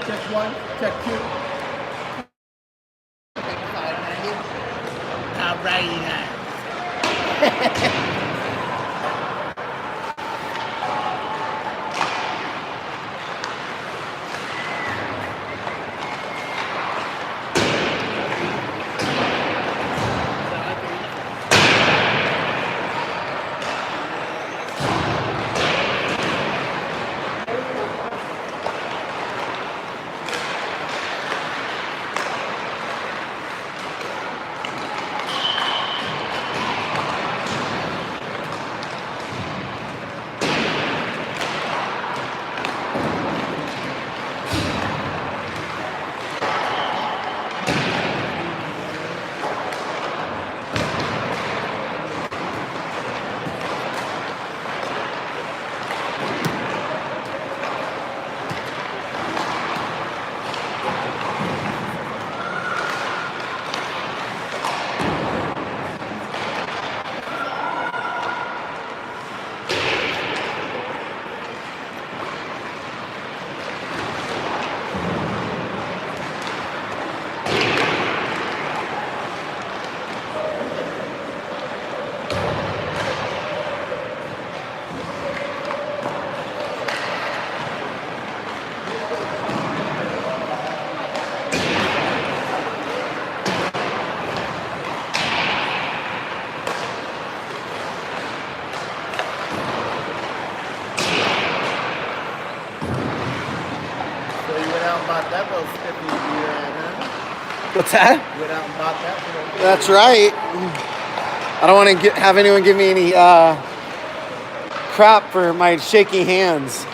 Check one, check two. All right. What's that? Went out and bought that. That's right. I don't want to have anyone give me any crap for my shaky hands.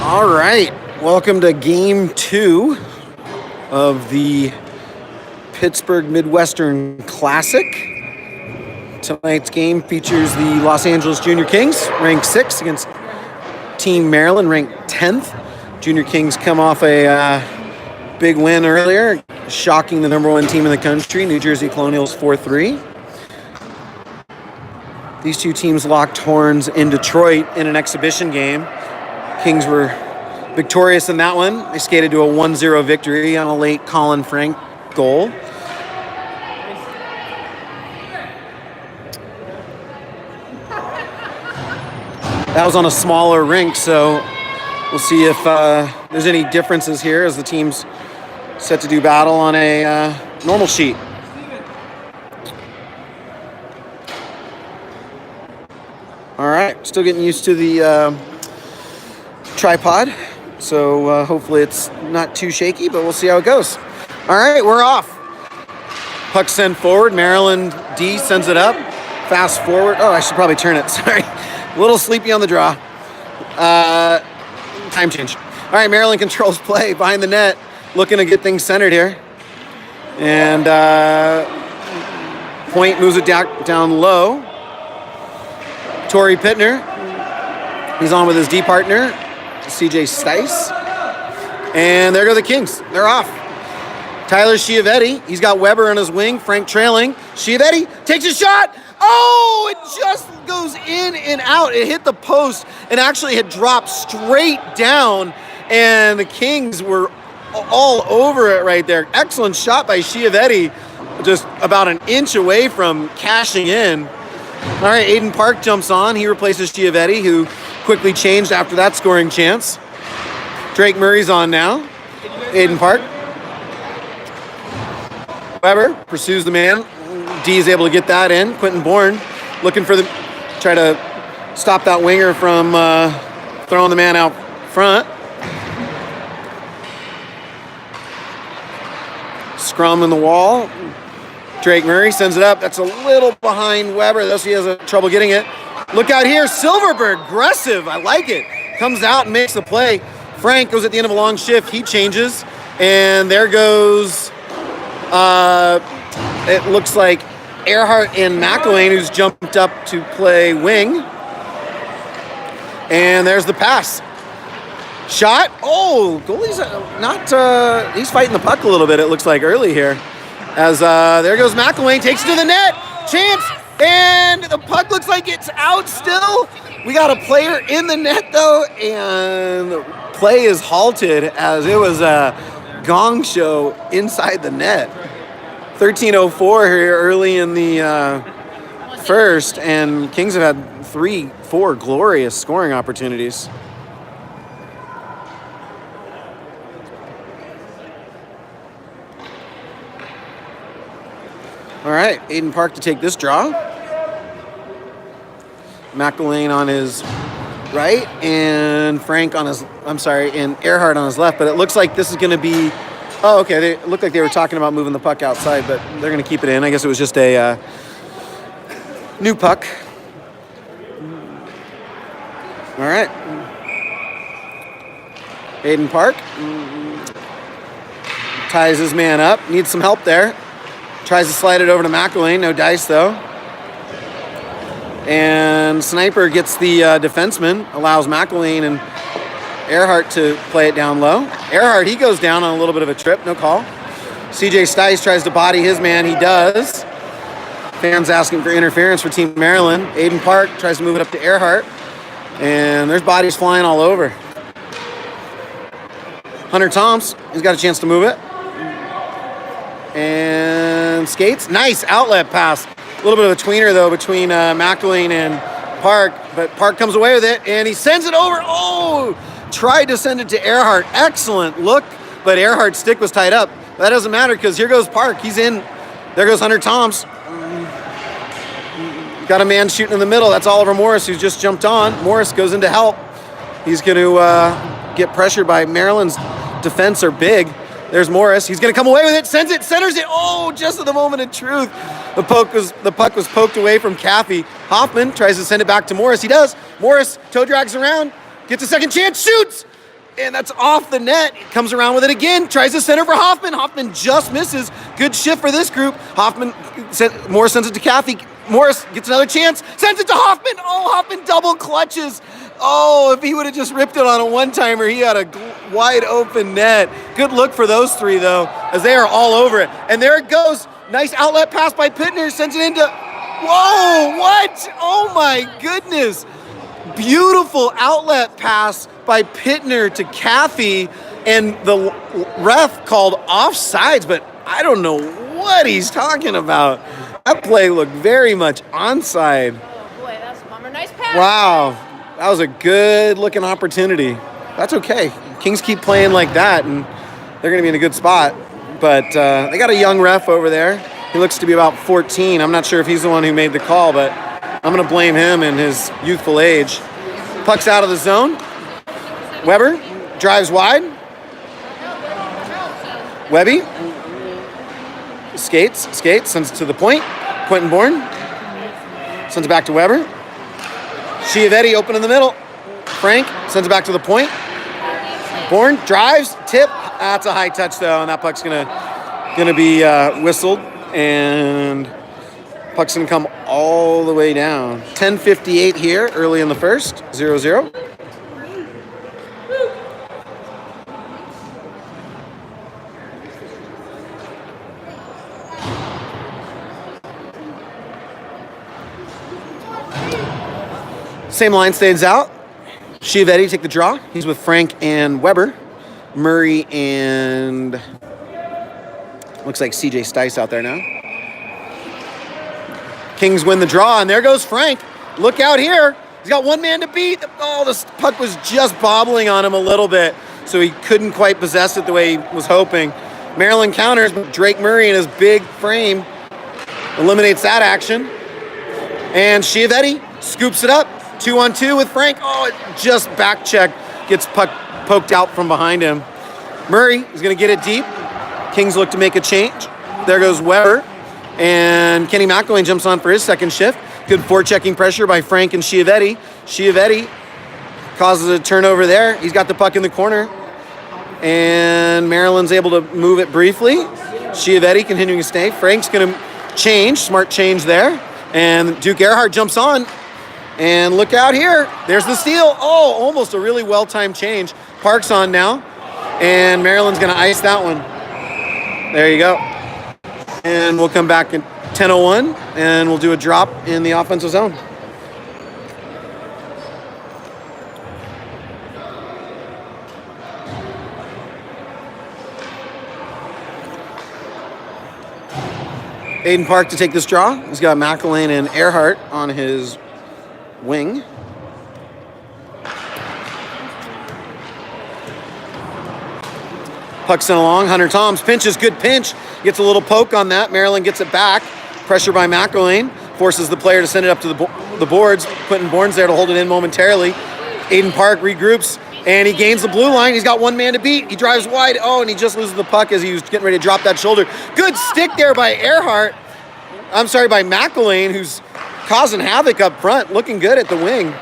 All right, welcome to Game 2 of the Pittsburgh Midwestern Classic. Tonight's game features the Los Angeles Junior Kings, ranked 6th, against Team Maryland, ranked 10th. Junior Kings come off a big win earlier, shocking the number 1 team in the country, New Jersey Colonials 4-3. These two teams locked horns in Detroit in an exhibition game. Kings were victorious in that one. They skated to a 1-0 victory on a late Colin Frank goal. That was on a smaller rink, so We'll see if there's any differences here as the teams set to do battle on a normal sheet. All right, still getting used to the tripod, so hopefully it's not too shaky, but we'll see how it goes. All right, we're off. Puck sent forward. Maryland D sends it up. Fast forward. Oh, I should probably turn it. Sorry. A little sleepy on the draw. Time change. All right, Maryland controls play behind the net, looking to get things centered here. And Point moves it down low. Torrey Pittner. He's on with his D partner, CJ Stice. And there go the Kings. They're off. Tyler Schiavetti, he's got Weber on his wing, Frank trailing. Schiavetti takes a shot. Oh, it just goes in and out. It hit the post and actually had dropped straight down, and the Kings were all over it right there. Excellent shot by Schiavetti, just about an inch away from cashing in. All right, Aiden Park jumps on. He replaces Schiavetti, who quickly changed after that scoring chance. Drake Murray's on now. Aiden Park. Weber pursues the man. D is able to get that in. Quentin Bourne looking for try to stop that winger from throwing the man out front. Scrum in the wall. Drake Murray sends it up. That's a little behind Weber. Thus he has trouble getting it. Look out here. Silverberg, aggressive. I like it. Comes out and makes the play. Frank goes at the end of a long shift. He changes. And there goes, it looks like Earhart and McElwain, who's jumped up to play wing. And there's the pass. Shot. Oh, goalie's not, he's fighting the puck a little bit, it looks like, early here. As there goes McElwain, takes it to the net. Chance. And the puck looks like it's out still. We got a player in the net, though. And the play is halted as it was a gong show inside the net. 13:04 here early in the first, and Kings have had 3-4 glorious scoring opportunities. All right, Aiden Park to take this draw. McElwain on his right, and Frank on his, and Earhart on his left, but it looks like this is going to be, oh, okay, they looked like they were talking about moving the puck outside, but they're going to keep it in. I guess it was just a new puck. All right. Aiden Park ties his man up, needs some help there. Tries to slide it over to McElwain, no dice though. And Sniper gets the defenseman, allows McElwain and Earhart to play it down low. Earhart, he goes down on a little bit of a trip, no call. CJ Stice tries to body his man, he does. Fans asking for interference for Team Maryland. Aiden Park tries to move it up to Earhart. And there's bodies flying all over. Hunter Toms, he's got a chance to move it. And skates. Nice outlet pass. A little bit of a tweener, though, between McElwain and Park. But Park comes away with it, and he sends it over. Oh! Tried to send it to Earhart. Excellent look, but Earhart's stick was tied up. That doesn't matter because here goes Park. He's in. There goes Hunter Toms. Got a man shooting in the middle. That's Oliver Morris, who's just jumped on. Morris goes in to help. He's going to get pressured by Maryland's defense are big. There's Morris. He's going to come away with it. Sends it. Centers it. Oh, just at the moment of truth. The puck was poked away from Caffey. Hoffman tries to send it back to Morris. He does. Morris toe drags around. Gets a second chance. Shoots. And that's off the net. Comes around with it again. Tries to center for Hoffman. Hoffman just misses. Good shift for this group. Morris sends it to Caffey. Morris gets another chance. Sends it to Hoffman. Oh, Hoffman double clutches. Oh, if he would have just ripped it on a one-timer, he had a wide open net. Good look for those three, though, as they are all over it. And there it goes. Nice outlet pass by Pittner. Sends it into... Whoa, what? Oh, my goodness. Beautiful outlet pass by Pittner to Caffey. And the ref called offsides, but I don't know what he's talking about. That play looked very much onside. Oh, boy, that's a bummer. Nice pass. Wow. That was a good-looking opportunity. That's okay. Kings keep playing like that, and they're going to be in a good spot. But they got a young ref over there. He looks to be about 14. I'm not sure if he's the one who made the call, but I'm going to blame him and his youthful age. Puck's out of the zone. Weber drives wide. Webby skates, sends it to the point. Quentin Bourne sends it back to Weber. Chiavetti open in the middle. Frank sends it back to the point. Bourne drives, tip. That's a high touch though, and that puck's gonna be whistled, and puck's gonna come all the way down. 10:58 here, early in the first, 0-0. Same line stays out. Chiavetti take the draw. He's with Frank and Weber. Murray and looks like CJ Stice out there now. Kings win the draw, and there goes Frank. Look out here. He's got one man to beat. Oh, this puck was just bobbling on him a little bit, so he couldn't quite possess it the way he was hoping. Maryland counters, but Drake Murray in his big frame eliminates that action. And Chiavetti scoops it up. 2-on-2 with Frank. Oh, it just back check. Gets puck poked out from behind him. Murray is going to get it deep. Kings look to make a change. There goes Weber. And Kenny McElwain jumps on for his second shift. Good forechecking pressure by Frank and Chiavetti. Chiavetti causes a turnover there. He's got the puck in the corner. And Maryland's able to move it briefly. Chiavetti continuing to stay. Frank's going to change. Smart change there. And Duke Earhart jumps on. And look out here. There's the steal. Oh, almost a really well-timed change. Park's on now. And Maryland's going to ice that one. There you go. And we'll come back at 10:01, and we'll do a drop in the offensive zone. Aiden Park to take this draw. He's got McElwain and Earhart on his wing. Puck sent along. Hunter Toms pinches, good pinch. Gets a little poke on that. Maryland gets it back. Pressure by McElwain. Forces the player to send it up to the boards. Quentin Bourne's there to hold it in momentarily. Aiden Park regroups, and he gains the blue line. He's got one man to beat. He drives wide. Oh, and he just loses the puck as he was getting ready to drop that shoulder. Good stick there by Earhart. I'm sorry, by McElwain, who's causing havoc up front. Looking good at the wing.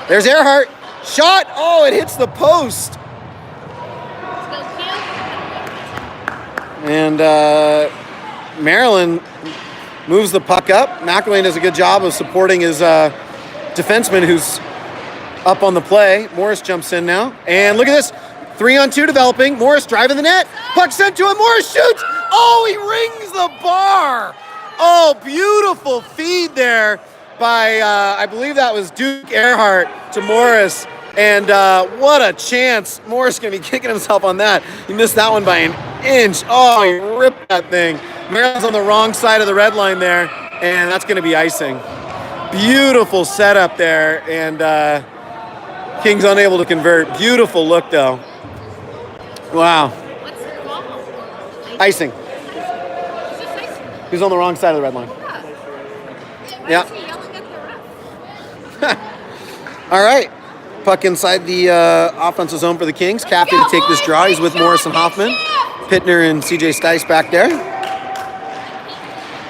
There's Earhart. Shot. Oh, it hits the post. And Maryland moves the puck up. McElwain does a good job of supporting his defenseman who's up on the play. Morris jumps in now. And look at this. 3-on-2 developing. Morris driving the net. Puck sent to him. Morris shoots. Oh, he rings the bar. Oh, beautiful feed there by, I believe that was Duke Earhart to Morris. And what a chance. Morris going to be kicking himself on that. He missed that one by an inch. Oh, he ripped that thing. Maryland's on the wrong side of the red line there, and that's going to be icing. Beautiful setup there, and Kings unable to convert. Beautiful look, though. Wow. What's the call? Icing. He's on the wrong side of the red line. Yeah. Yeah. Why is he yelling at the ref? All right. Puck inside the offensive zone for the Kings. Caffey to take this draw. He's with Morris and Hoffman. Pittner and CJ Stice back there.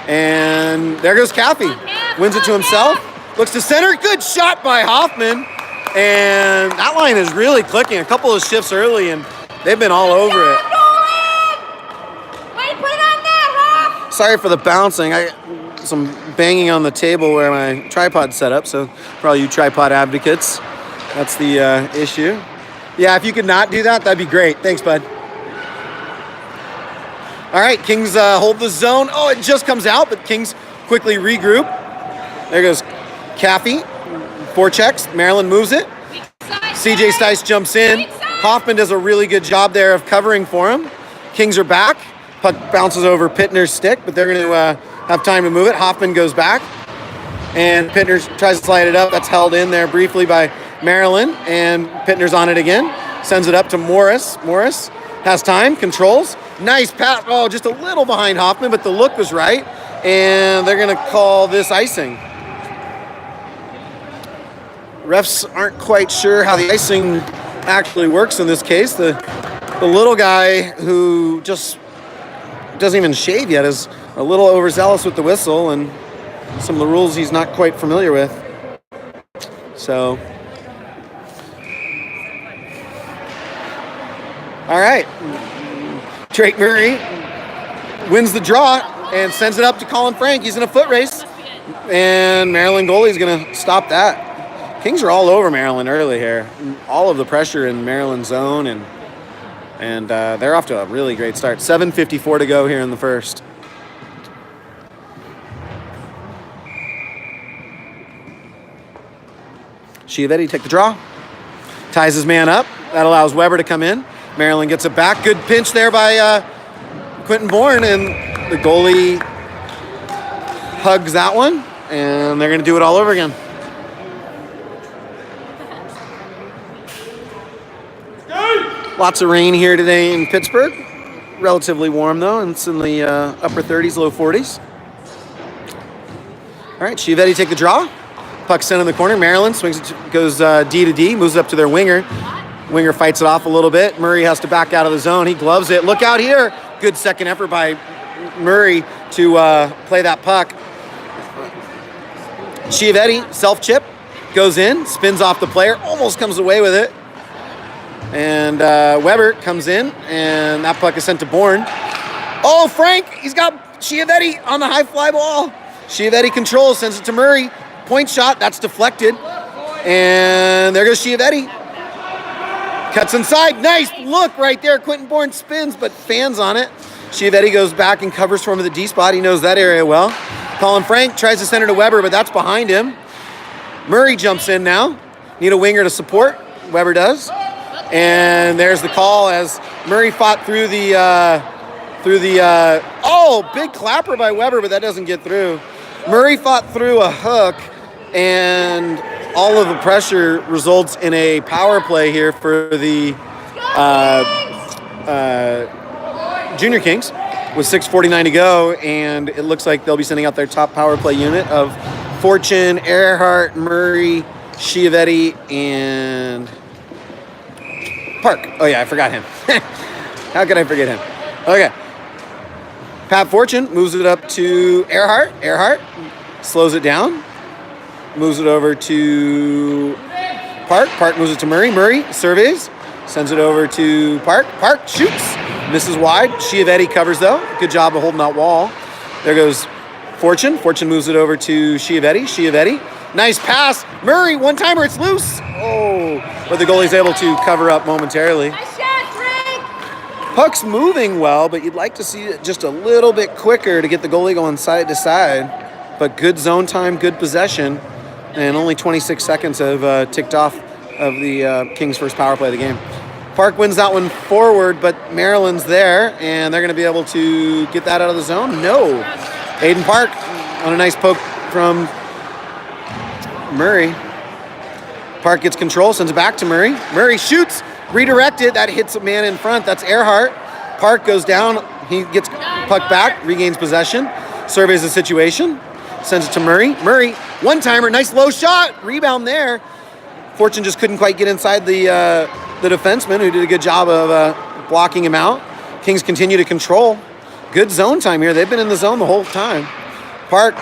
And there goes Caffey. Wins it to himself. Looks to center. Good shot by Hoffman. And that line is really clicking. A couple of shifts early, and they've been all over it. Wait, put it on there, Hoff! Sorry for the bouncing. Some banging on the table where my tripod's set up. So for all you tripod advocates, that's the issue. Yeah, if you could not do that, that'd be great. Thanks, bud. All right, Kings hold the zone. Oh, it just comes out, but Kings quickly regroup. There goes Caffey. Forechecks. Maryland moves it. CJ Stice jumps in. Hoffman does a really good job there of covering for him. Kings are back. Puck bounces over Pittner's stick, but they're going to have time to move it. Hoffman goes back, and Pittner tries to slide it up. That's held in there briefly by Maryland, and Pittner's on it again. Sends it up to Morris. Morris has time, controls. Nice pass. Oh, just a little behind Hoffman, but the look was right. And they're going to call this icing. Refs aren't quite sure how the icing actually works in this case. The little guy who just doesn't even shave yet is a little overzealous with the whistle and some of the rules he's not quite familiar with. So, all right. Drake Murray wins the draw and sends it up to Colin Frank. He's in a foot race. And Maryland goalie is going to stop that. Kings are all over Maryland early here. All of the pressure in Maryland zone, and they're off to a really great start. 7:54 to go here in the first. Chiavetti take the draw. Ties his man up. That allows Weber to come in. Maryland gets it back. Good pinch there by Quentin Bourne, and the goalie hugs that one, and they're going to do it all over again. Lots of rain here today in Pittsburgh. Relatively warm though, and it's in the upper 30s, low 40s. All right, Chiavetti take the draw. Puck sent in the corner. Maryland swings it, goes D to D, moves up to their winger. Winger fights it off a little bit. Murray has to back out of the zone. He gloves it. Look out here. Good second effort by Murray to play that puck. Chiavetti, self-chip, goes in, spins off the player, almost comes away with it. And Weber comes in, and that puck is sent to Bourne. Oh, Frank, he's got Chiavetti on the high fly ball. Chiavetti controls, sends it to Murray. Point shot, that's deflected. And there goes Chiavetti. Cuts inside, nice look right there. Quentin Bourne spins, but fans on it. Chiavetti goes back and covers for him at the D spot. He knows that area well. Colin Frank tries to send it to Weber, but that's behind him. Murray jumps in now. Need a winger to support. Weber does. And there's the call as Murray fought through the big clapper by Weber, but that doesn't get through. Murray fought through a hook, and all of the pressure results in a power play here for the Junior Kings with 6:49 to go, and it looks like they'll be sending out their top power play unit of Fortune, Earhart, Murray, Chiavetti, and Park. Oh yeah, I forgot him. How could I forget him? Okay. Pat Fortune moves it up to Earhart. Earhart slows it down. Moves it over to Park. Park moves it to Murray. Murray surveys. Sends it over to Park. Park shoots. Misses wide. Chiavetti covers though. Good job of holding that wall. There goes Fortune. Fortune moves it over to Chiavetti. Chiavetti. Nice pass. Murray, one-timer, it's loose. Oh, but the goalie's able to cover up momentarily. Nice shot, Drake. Puck's moving well, but you'd like to see it just a little bit quicker to get the goalie going side to side. But good zone time, good possession, and only 26 seconds have ticked off of the Kings' first power play of the game. Park wins that one forward, but Maryland's there, and they're going to be able to get that out of the zone? No. Aiden Park on a nice poke from Murray. Park gets control, sends it back to Murray. Murray shoots, redirected. That hits a man in front. That's Earhart. Park goes down. He gets puck back, regains possession, surveys the situation, sends it to Murray. Murray, one-timer, nice low shot. Rebound there. Fortune just couldn't quite get inside the defenseman, who did a good job of blocking him out. Kings continue to control. Good zone time here. They've been in the zone the whole time. Park,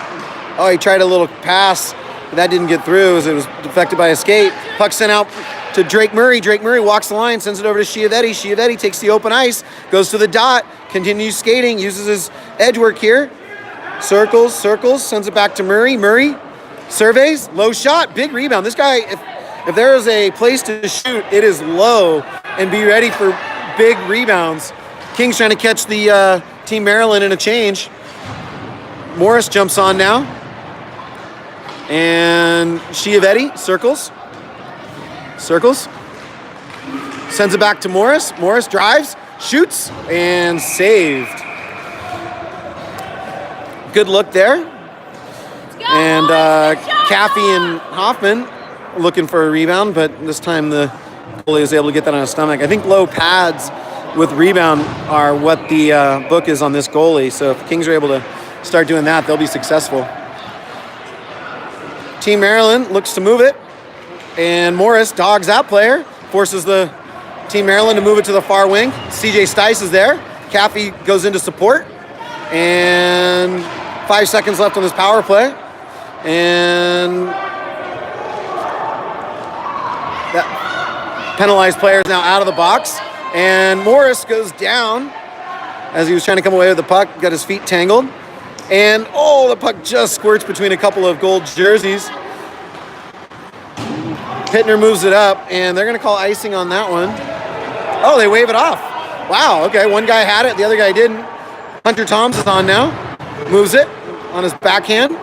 he tried a little pass. That didn't get through as it was deflected by a skate. Puck sent out to Drake Murray. Drake Murray walks the line, sends it over to Chiavetti. Chiavetti takes the open ice, goes to the dot, continues skating, uses his edge work here. Circles, sends it back to Murray. Murray surveys, low shot, big rebound. This guy, if there is a place to shoot, it is low and be ready for big rebounds. Kings trying to catch the Team Maryland in a change. Morris jumps on now. And Chiavetti circles. Sends it back to Morris. Morris drives, shoots, and saved. Good look there. And Caffey and Hoffman looking for a rebound, but this time the goalie is able to get that on his stomach. I think low pads with rebound are what the book is on this goalie. So if the Kings are able to start doing that, they'll be successful. Team Maryland looks to move it, and Morris dogs that player, forces the Team Maryland to move it to the far wing. CJ Stice is there. Caffey goes into support, and 5 seconds left on this power play. And that penalized player is now out of the box, and Morris goes down as he was trying to come away with the puck, got his feet tangled. And, the puck just squirts between a couple of gold jerseys. Pittner moves it up, and they're going to call icing on that one. Oh, they wave it off. Wow, okay, one guy had it, the other guy didn't. Hunter Toms is on now. Moves it on his backhand.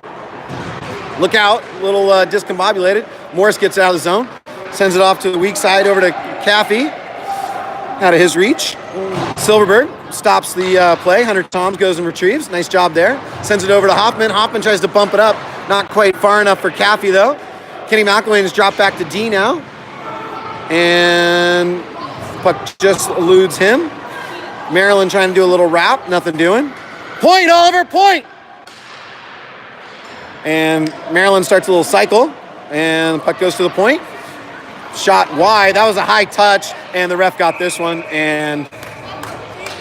Look out, a little discombobulated. Morris gets out of the zone. Sends it off to the weak side over to Caffey. Out of his reach. Silverberg stops the play. Hunter Toms goes and retrieves. Nice job there. Sends it over to Hoffman. Hoffman tries to bump it up. Not quite far enough for Caffey, though. Kenny McElwain has dropped back to D now. And puck just eludes him. Maryland trying to do a little wrap. Nothing doing. Point, Oliver, point! And Maryland starts a little cycle. And the puck goes to the point. Shot wide. That was a high touch. And the ref got this one. And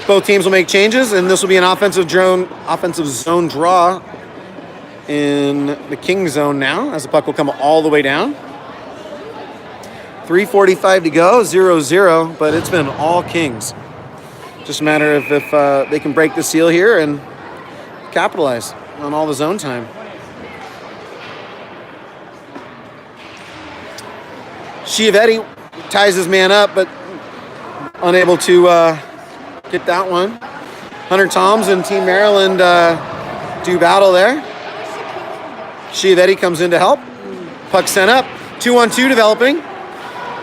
both teams will make changes. And this will be an offensive zone draw in the King zone now, as the puck will come all the way down. 3:45 to go, 0-0, but it's been all Kings. Just a matter of if they can break the seal here and capitalize on all the zone time. Chiavetti ties his man up, but unable to get that one. Hunter Toms and Team Maryland do battle there. Chiavetti comes in to help. Puck sent up. 2-on-2 developing.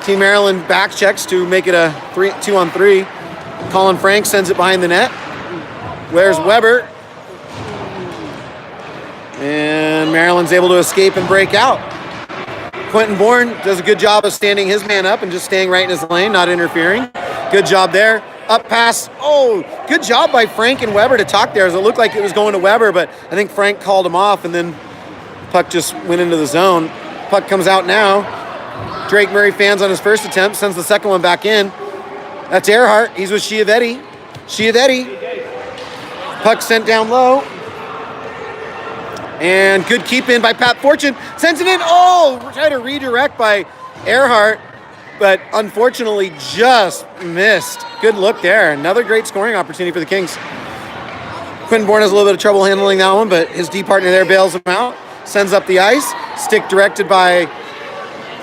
Team Maryland back checks to make it a 2-on-3. Colin Frank sends it behind the net. Where's Weber? And Maryland's able to escape and break out. Quentin Bourne does a good job of standing his man up and just staying right in his lane, not interfering. Good job there. Up pass. Oh, good job by Frank and Weber to talk there, as it looked like it was going to Weber, but I think Frank called him off, and then puck just went into the zone. Puck comes out now. Drake Murray fans on his first attempt, sends the second one back in. That's Earhart. He's with Chiavetti. Puck sent down low. And good keep in by Pat Fortune. Sends it in. Try to redirect by Earhart, but unfortunately just missed. Good look there. Another great scoring opportunity for the Kings. Quentin Bourne has a little bit of trouble handling that one, but his D partner there bails him out. Sends up the ice. Stick directed by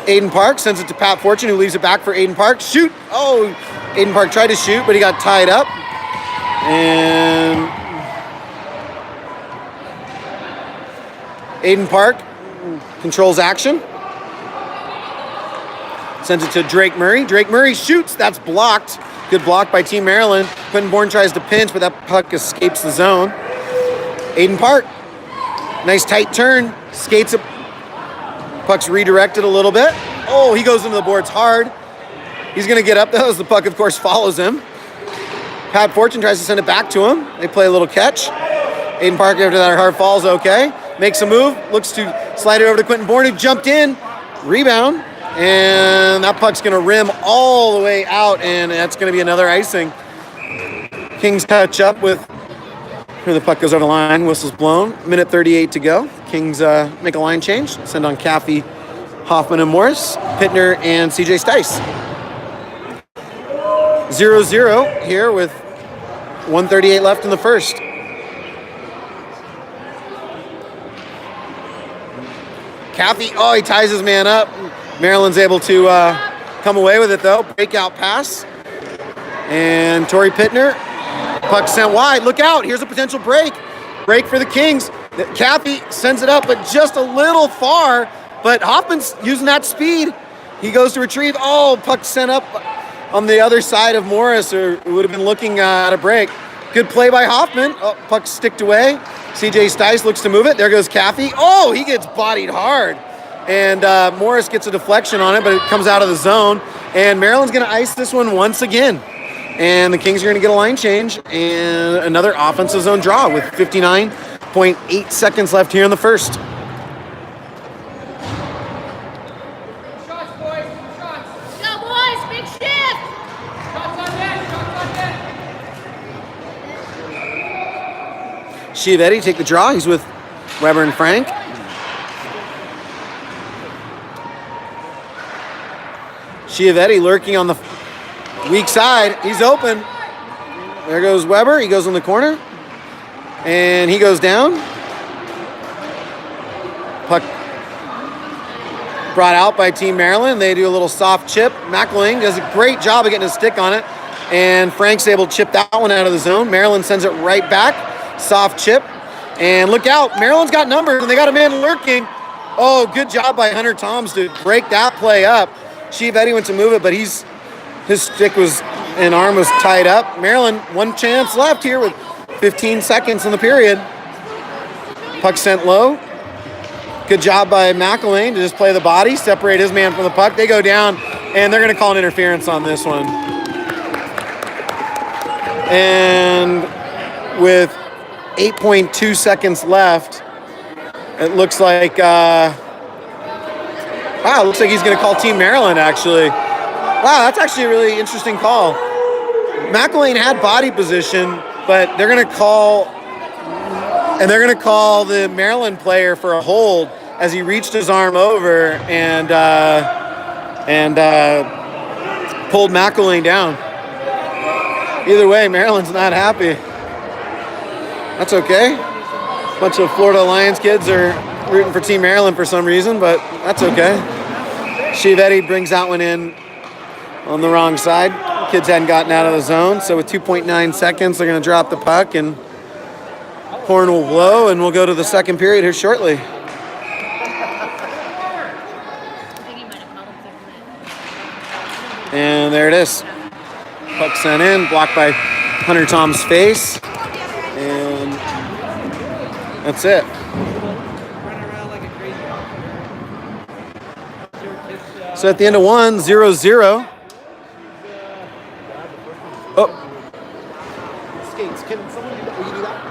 Aiden Park. Sends it to Pat Fortune, who leaves it back for Aiden Park. Shoot! Aiden Park tried to shoot, but he got tied up. And Aiden Park controls action. Sends it to Drake Murray. Drake Murray shoots. That's blocked. Good block by Team Maryland. Quentin Bourne tries to pinch, but that puck escapes the zone. Aiden Park. Nice tight turn. Skates up. Puck's redirected a little bit. He goes into the boards hard. He's going to get up, though, as the puck, of course, follows him. Pat Fortune tries to send it back to him. They play a little catch. Aiden Park, after that hard fall's okay. Makes a move. Looks to slide it over to Quentin Bourne, who jumped in. Rebound. And that puck's going to rim all the way out, and that's going to be another icing. Kings catch up with where the puck goes over the line. Whistle's blown. Minute 38 to go. Kings make a line change. Send on Caffey, Hoffman, and Morris. Pittner and CJ Stice. 0-0 here with 1:38 left in the first. Caffey, he ties his man up. Maryland's able to come away with it, though. Breakout pass. And Torrey Pittner. Puck sent wide. Look out. Here's a potential break. Break for the Kings. Caffey sends it up, but just a little far. But Hoffman's using that speed. He goes to retrieve. Puck sent up on the other side of Morris, or would have been looking at a break. Good play by Hoffman. Puck sticked away. CJ Stice looks to move it. There goes Caffey. He gets bodied hard. And Morris gets a deflection on it, but it comes out of the zone. And Maryland's going to ice this one once again. And the Kings are going to get a line change and another offensive zone draw with 59.8 seconds left here in the first. Shots, boys. Shots. Go, boys. Big shift. Shots on net. Chiavetti take the draw. He's with Weber and Frank. Chiavetti lurking on the weak side. He's open. There goes Weber. He goes in the corner. And he goes down. Puck brought out by Team Maryland. They do a little soft chip. McElwain does a great job of getting a stick on it. And Frank's able to chip that one out of the zone. Maryland sends it right back. Soft chip. And look out. Maryland's got numbers, and they got a man lurking. Oh, good job by Hunter Toms to break that play up. Chiavetti went to move it, but his stick was and arm was tied up. Maryland, one chance left here with 15 seconds in the period. Puck sent low. Good job by McElwain to just play the body, separate his man from the puck. They go down, and they're going to call an interference on this one. And with 8.2 seconds left, it looks like wow, looks like he's going to call Team Maryland, actually. Wow, that's actually a really interesting call. McElwain had body position, but they're going to call the Maryland player for a hold as he reached his arm over and pulled McElwain down. Either way, Maryland's not happy. That's okay. A bunch of Florida Lions kids are rooting for Team Maryland for some reason, but that's okay. Chiavetti brings that one in on the wrong side. Kids hadn't gotten out of the zone, so with 2.9 seconds, they're going to drop the puck, and horn will blow, and we'll go to the second period here shortly. And there it is. Puck sent in, blocked by Hunter Tom's face, and that's it. So at the end of 1-0-0. Oh. Skates. Can someone do that? Will you do that?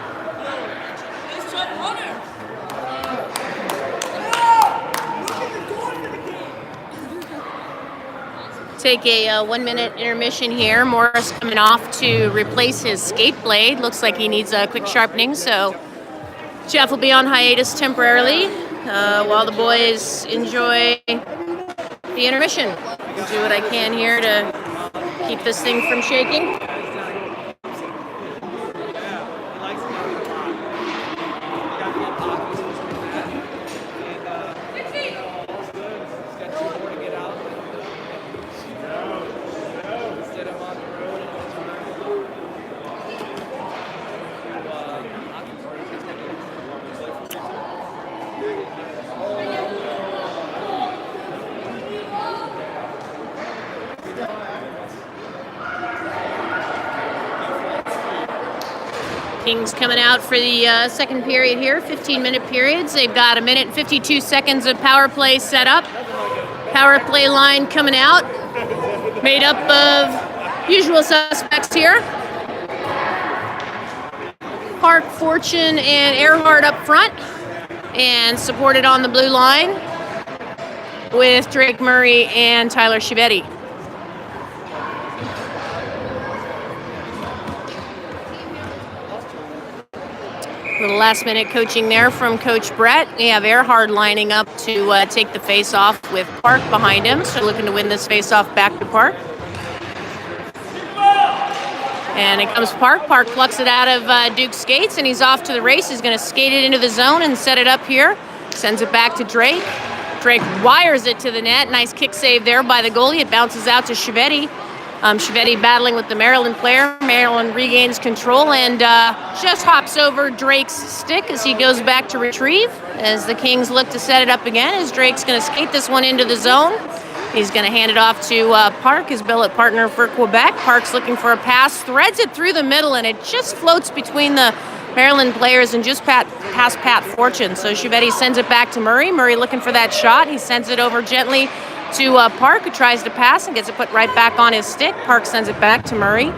Take a 1 minute intermission here. Morris coming off to replace his skate blade. Looks like he needs a quick sharpening, so Jeff will be on hiatus temporarily while the boys enjoy the intermission. I'll do what I can here to keep this thing from shaking. Kings coming out for the second period here, 15-minute periods. They've got 1 minute and 52 seconds of power play set up. Power play line coming out, made up of usual suspects here. Park, Fortune, and Earhart up front, and supported on the blue line with Drake Murray and Tyler Chiavetti. Little last-minute coaching there from Coach Brett. We have Earhart lining up to take the face-off with Park behind him. So looking to win this face-off back to Park. And it comes Park. Park plucks it out of Duke's skates, and he's off to the race. He's going to skate it into the zone and set it up here. Sends it back to Drake. Drake wires it to the net. Nice kick save there by the goalie. It bounces out to Chiavetti. Chiavetti battling with the Maryland player. Maryland regains control and just hops over Drake's stick as he goes back to retrieve. As the Kings look to set it up again, as Drake's going to skate this one into the zone. He's going to hand it off to Park, his billet partner for Quebec. Park's looking for a pass, threads it through the middle, and it just floats between the Maryland players and just past Pat Fortune. So Chiavetti sends it back to Murray. Murray looking for that shot. He sends it over gently to Park, who tries to pass and gets it put right back on his stick. Park sends it back to Murray.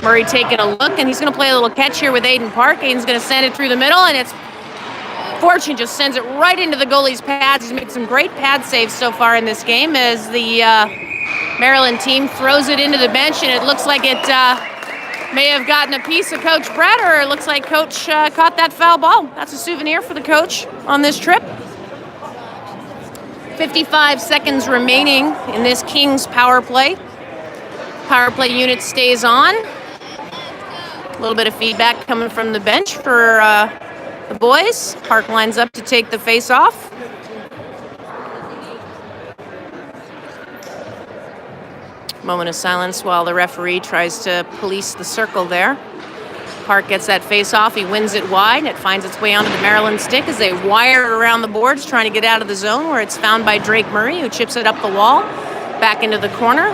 Murray taking a look, and he's going to play a little catch here with Aiden Park. Aiden's going to send it through the middle, and it's Fortune just sends it right into the goalie's pads. He's made some great pad saves so far in this game as the Maryland team throws it into the bench, and it looks like it may have gotten a piece of Coach Brett, or it looks like Coach caught that foul ball. That's a souvenir for the coach on this trip. 55 seconds remaining in this Kings power play. Power play unit stays on. A little bit of feedback coming from the bench for the boys. Park lines up to take the face off. Moment of silence while the referee tries to police the circle there. Park gets that face off. He wins it wide. It finds its way onto the Maryland stick as they wire it around the boards, trying to get out of the zone, where it's found by Drake Murray, who chips it up the wall, back into the corner.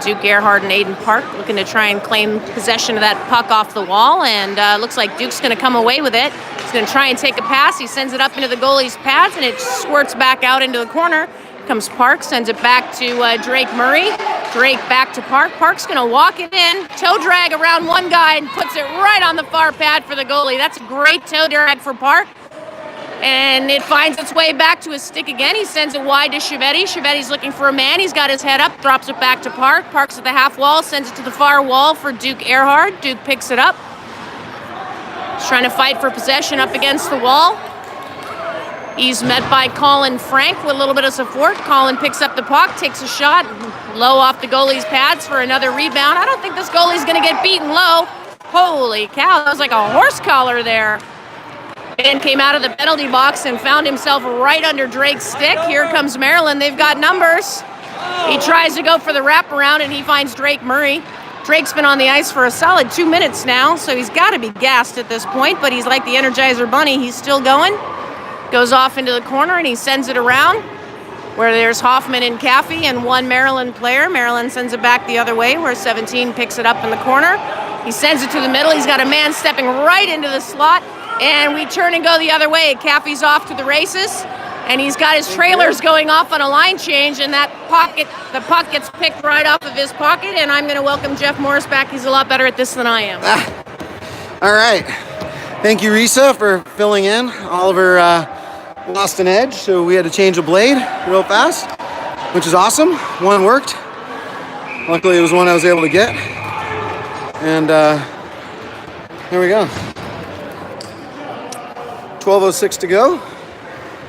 Duke Ehrhardt and Aiden Park looking to try and claim possession of that puck off the wall, and looks like Duke's going to come away with it. He's going to try and take a pass. He sends it up into the goalie's pads, and it squirts back out into the corner. Comes Park, sends it back to Drake Murray. Drake back to Park. Park's going to walk it in, toe drag around one guy, and puts it right on the far pad for the goalie. That's a great toe drag for Park. And it finds its way back to his stick again. He sends it wide to Chiavetti. Chiavetti's looking for a man. He's got his head up, drops it back to Park. Park's at the half wall, sends it to the far wall for Duke Ehrhardt. Duke picks it up. He's trying to fight for possession up against the wall. He's met by Colin Frank with a little bit of support. Colin picks up the puck, takes a shot, low off the goalie's pads for another rebound. I don't think this goalie's going to get beaten low. Holy cow, that was like a horse collar there. And came out of the penalty box and found himself right under Drake's stick. Here comes Maryland. They've got numbers. He tries to go for the wraparound, and he finds Drake Murray. Drake's been on the ice for a solid 2 minutes now, so he's got to be gassed at this point, but he's like the Energizer Bunny. He's still going. Goes off into the corner, and he sends it around where there's Hoffman and Caffey and one Maryland player. Maryland sends it back the other way where 17 picks it up in the corner. He sends it to the middle. He's got a man stepping right into the slot, and we turn and go the other way. Caffey's off to the races, and he's got his trailers going off on a line change, and the puck gets picked right off of his pocket, and I'm going to welcome Jeff Morris back. He's a lot better at this than I am. All right. Thank you, Risa, for filling in. Oliver lost an edge, so we had to change a blade real fast, which is awesome. One worked. Luckily, it was one I was able to get. And here we go. 12:06 to go.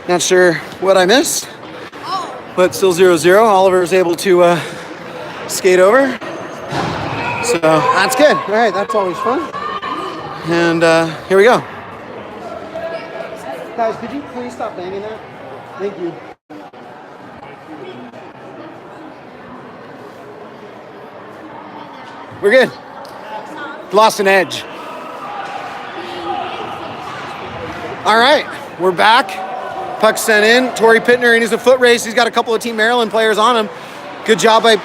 Not sure what I missed, but still 0-0. Oliver was able to skate over. So that's good. All right, that's always fun. And here we go. Guys, could you please stop banging that? Thank you. We're good. Lost an edge. All right, we're back. Puck sent in. Torrey Pittner, and he's a foot race. He's got a couple of Team Maryland players on him. Good job by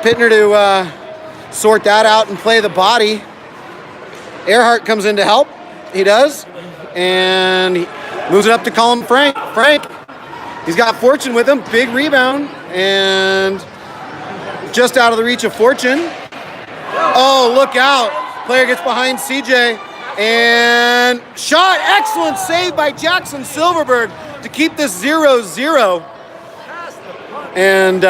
Pittner to sort that out and play the body. Ehrhardt comes in to help. He does. And he moves it up to Colin Frank. He's got Fortune with him. Big rebound. And just out of the reach of Fortune. Oh, look out. Player gets behind CJ. And shot. Excellent save by Jackson Silverberg to keep this 0-0. And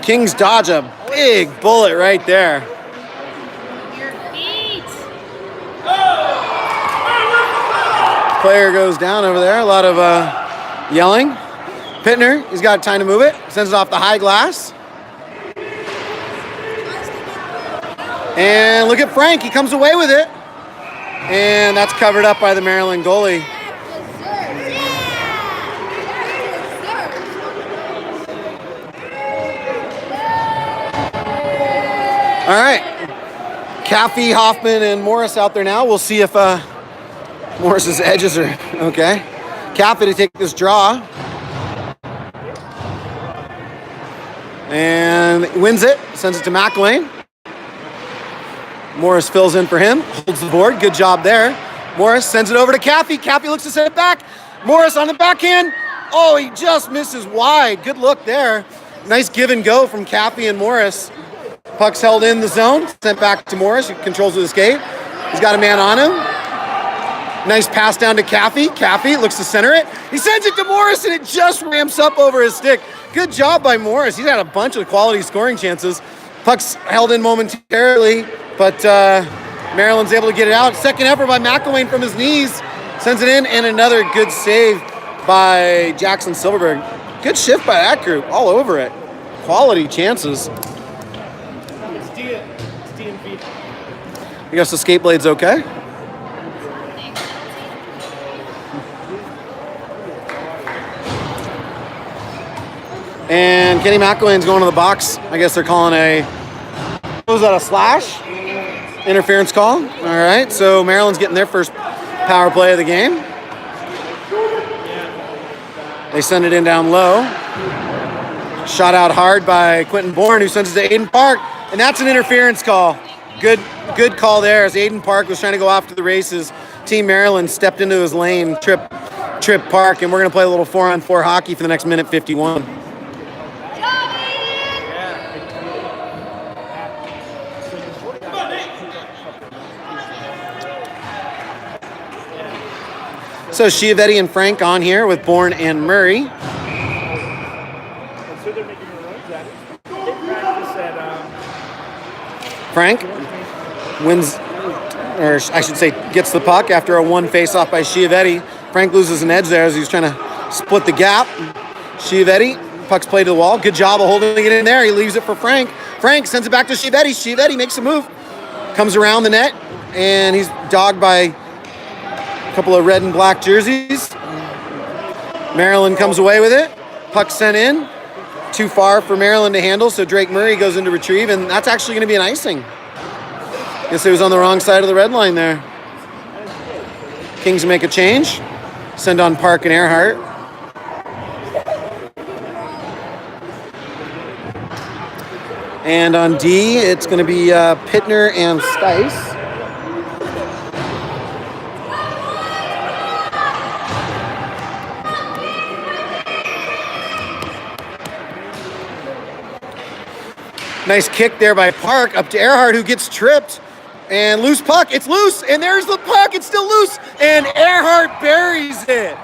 Kings dodge a big bullet right there. Player goes down over there. A lot of yelling. Pittner, he's got time to move it. Sends it off the high glass. And look at Frank. He comes away with it. And that's covered up by the Maryland goalie. All right. Caffey, Hoffman, and Morris out there now. We'll see if Morris's edges are okay. Caffey to take this draw. And wins it. Sends it to McElwain. Morris fills in for him, holds the board. Good job there. Morris sends it over to Caffey. Caffey looks to send it back. Morris on the backhand. Oh, he just misses wide. Good look there. Nice give and go from Caffey and Morris. Puck's held in the zone, sent back to Morris, who controls with his skate. He's got a man on him. Nice pass down to Caffey. Caffey looks to center it. He sends it to Morris, and it just ramps up over his stick. Good job by Morris. He's had a bunch of quality scoring chances. Puck's held in momentarily, but Maryland's able to get it out. Second effort by McElwain from his knees. Sends it in, and another good save by Jackson Silverberg. Good shift by that group, all over it. Quality chances. I guess the skate blade's okay. And Kenny McElwain's going to the box. I guess they're calling was that a slash? Interference call. All right, so Maryland's getting their first power play of the game. They send it in down low. Shot out hard by Quentin Bourne, who sends it to Aiden Park, and that's an interference call. Good call there, as Aiden Park was trying to go after the races. Team Maryland stepped into his lane, trip Park, and we're going to play a little 4-on-4 hockey for the next minute 51. So Chiavetti and Frank on here with Bourne and Murray. Frank wins, or I should say gets the puck after a one face-off by Chiavetti. Frank loses an edge there as he's trying to split the gap. Chiavetti, puck's played to the wall. Good job of holding it in there. He leaves it for Frank. Frank sends it back to Chiavetti. Chiavetti makes a move. Comes around the net, and he's dogged by a couple of red and black jerseys. Maryland comes away with it. Puck sent in. Too far for Maryland to handle, so Drake Murray goes in to retrieve, and that's actually going to be an icing. Guess it was on the wrong side of the red line there. Kings make a change. Send on Park and Earhart. And on D, it's going to be Pittner and Stice. Nice kick there by Park up to Earhart, who gets tripped. And loose puck. It's loose, and there's the puck. It's still loose, and Earhart buries it.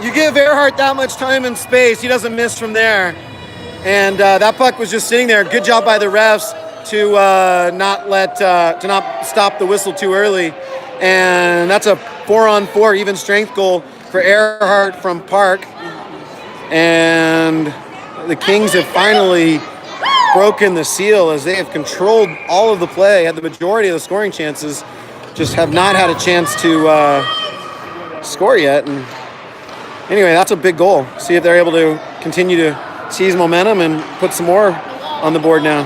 You give Earhart that much time and space, he doesn't miss from there. And that puck was just sitting there. Good job by the refs to not stop the whistle too early. And that's a 4-on-4 even strength goal for Earhart from Park. And the Kings have finally broken the seal as they have controlled all of the play, had the majority of the scoring chances, just have not had a chance to score yet. And anyway, that's a big goal. See if they're able to continue to seize momentum and put some more on the board now.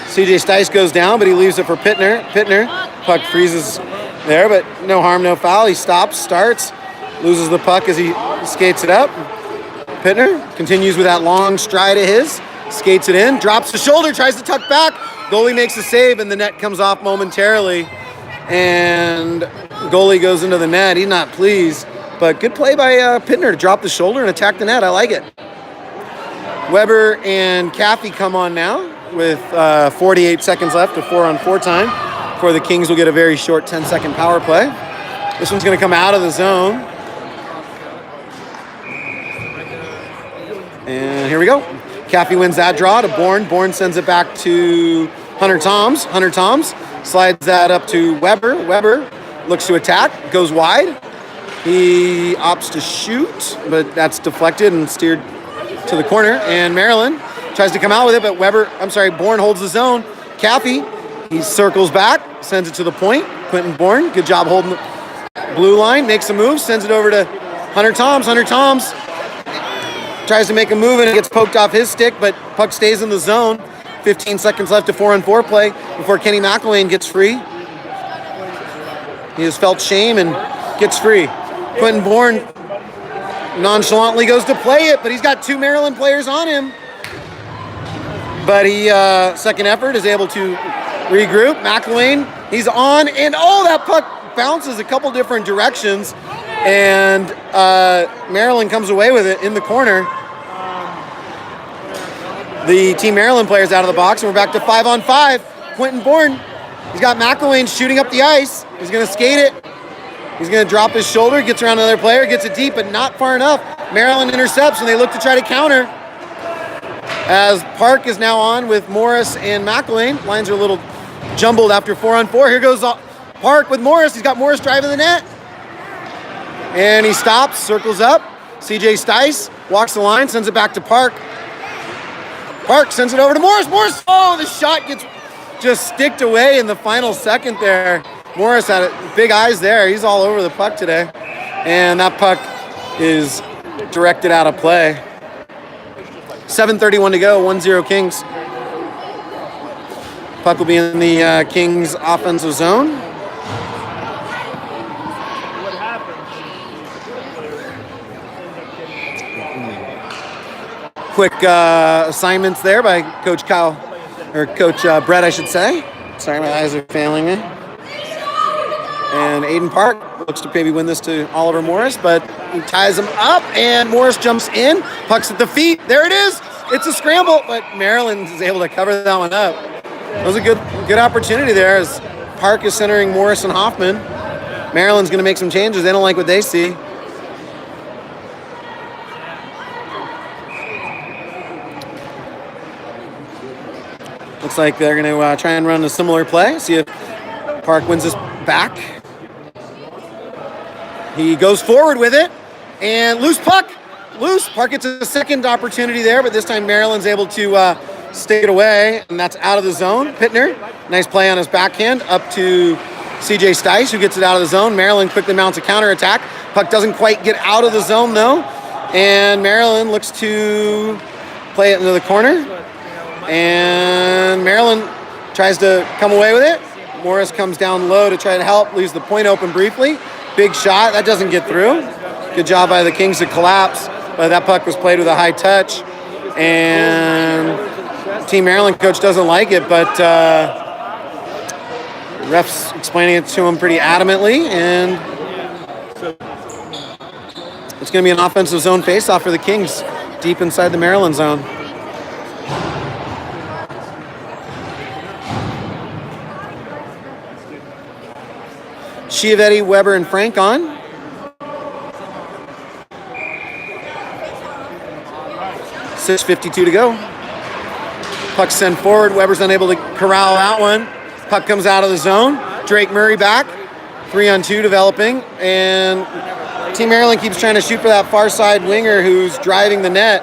CJ Stice goes down, but he leaves it for Pittner. Puck freezes there, but no harm, no foul. He stops, starts, loses the puck as he skates it up. Pittner continues with that long stride of his, skates it in, drops the shoulder, tries to tuck back. Goalie makes a save, and the net comes off momentarily. And goalie goes into the net. He's not pleased, but good play by Pittner to drop the shoulder and attack the net. I like it. Weber and Caffey come on now with 48 seconds left of 4-on-4 time before the Kings will get a very short 10-second power play. This one's going to come out of the zone. And here we go. Caffey wins that draw to Bourne. Bourne sends it back to Hunter Toms. Hunter Toms slides that up to Weber. Weber looks to attack, goes wide. He opts to shoot, but that's deflected and steered to the corner. And Maryland tries to come out with it, but Bourne holds the zone. Caffey, he circles back, sends it to the point. Quentin Bourne, good job holding the blue line, makes a move, sends it over to Hunter Toms. Hunter Toms tries to make a move, and it gets poked off his stick, but puck stays in the zone. 15 seconds left to 4-on-4 play before Kenny McElwain gets free. He has felt shame and gets free. Quentin Bourne nonchalantly goes to play it, but he's got two Maryland players on him. but he, second effort, is able to regroup. McElwain, he's on, and oh, that puck bounces a couple different directions, and Maryland comes away with it in the corner. The Team Maryland player's out of the box, and we're back to 5-on-5. Quentin Bourne, he's got McElwain shooting up the ice. He's going to skate it. He's going to drop his shoulder, gets around another player, gets it deep, but not far enough. Maryland intercepts, and they look to try to counter. As Park is now on with Morris and McElwain. Lines are a little jumbled after 4-on-4. Here goes Park with Morris. He's got Morris driving the net. And he stops, circles up. CJ Stice walks the line, sends it back to Park. Park sends it over to Morris. Morris, oh, the shot gets just sticked away in the final second there. Morris had big eyes there. He's all over the puck today. And that puck is directed out of play. 7:31 to go, 1-0 Kings. Puck will be in the Kings offensive zone. Quick assignments there by Coach Kyle, or Coach Brett, I should say. Sorry, my eyes are failing me. And Aiden Park looks to maybe win this to Oliver Morris, but he ties him up, and Morris jumps in, pucks at the feet. There it is. It's a scramble, but Maryland is able to cover that one up. That was a good opportunity there as Park is centering Morris and Hoffman. Maryland's going to make some changes. They don't like what they see. Looks like they're going to try and run a similar play. See if Park wins this back. He goes forward with it, and loose puck. Loose. Park gets a second opportunity there, but this time Maryland's able to stay it away, and that's out of the zone. Pittner, nice play on his backhand up to CJ Stice, who gets it out of the zone. Maryland quickly mounts a counterattack. Puck doesn't quite get out of the zone, though, and Maryland looks to play it into the corner, and Maryland tries to come away with it. Morris comes down low to try to help, leaves the point open briefly. Big shot, that doesn't get through. Good job by the Kings to collapse, but that puck was played with a high touch, and Team Maryland coach doesn't like it, but ref's explaining it to him pretty adamantly, and it's going to be an offensive zone faceoff for the Kings deep inside the Maryland zone. Chiavetti, Weber, and Frank on. .6:52 to go. Puck sent forward. Weber's unable to corral that one. Puck comes out of the zone. Drake Murray back. 3-on-2 developing. And Team Maryland keeps trying to shoot for that far side winger who's driving the net.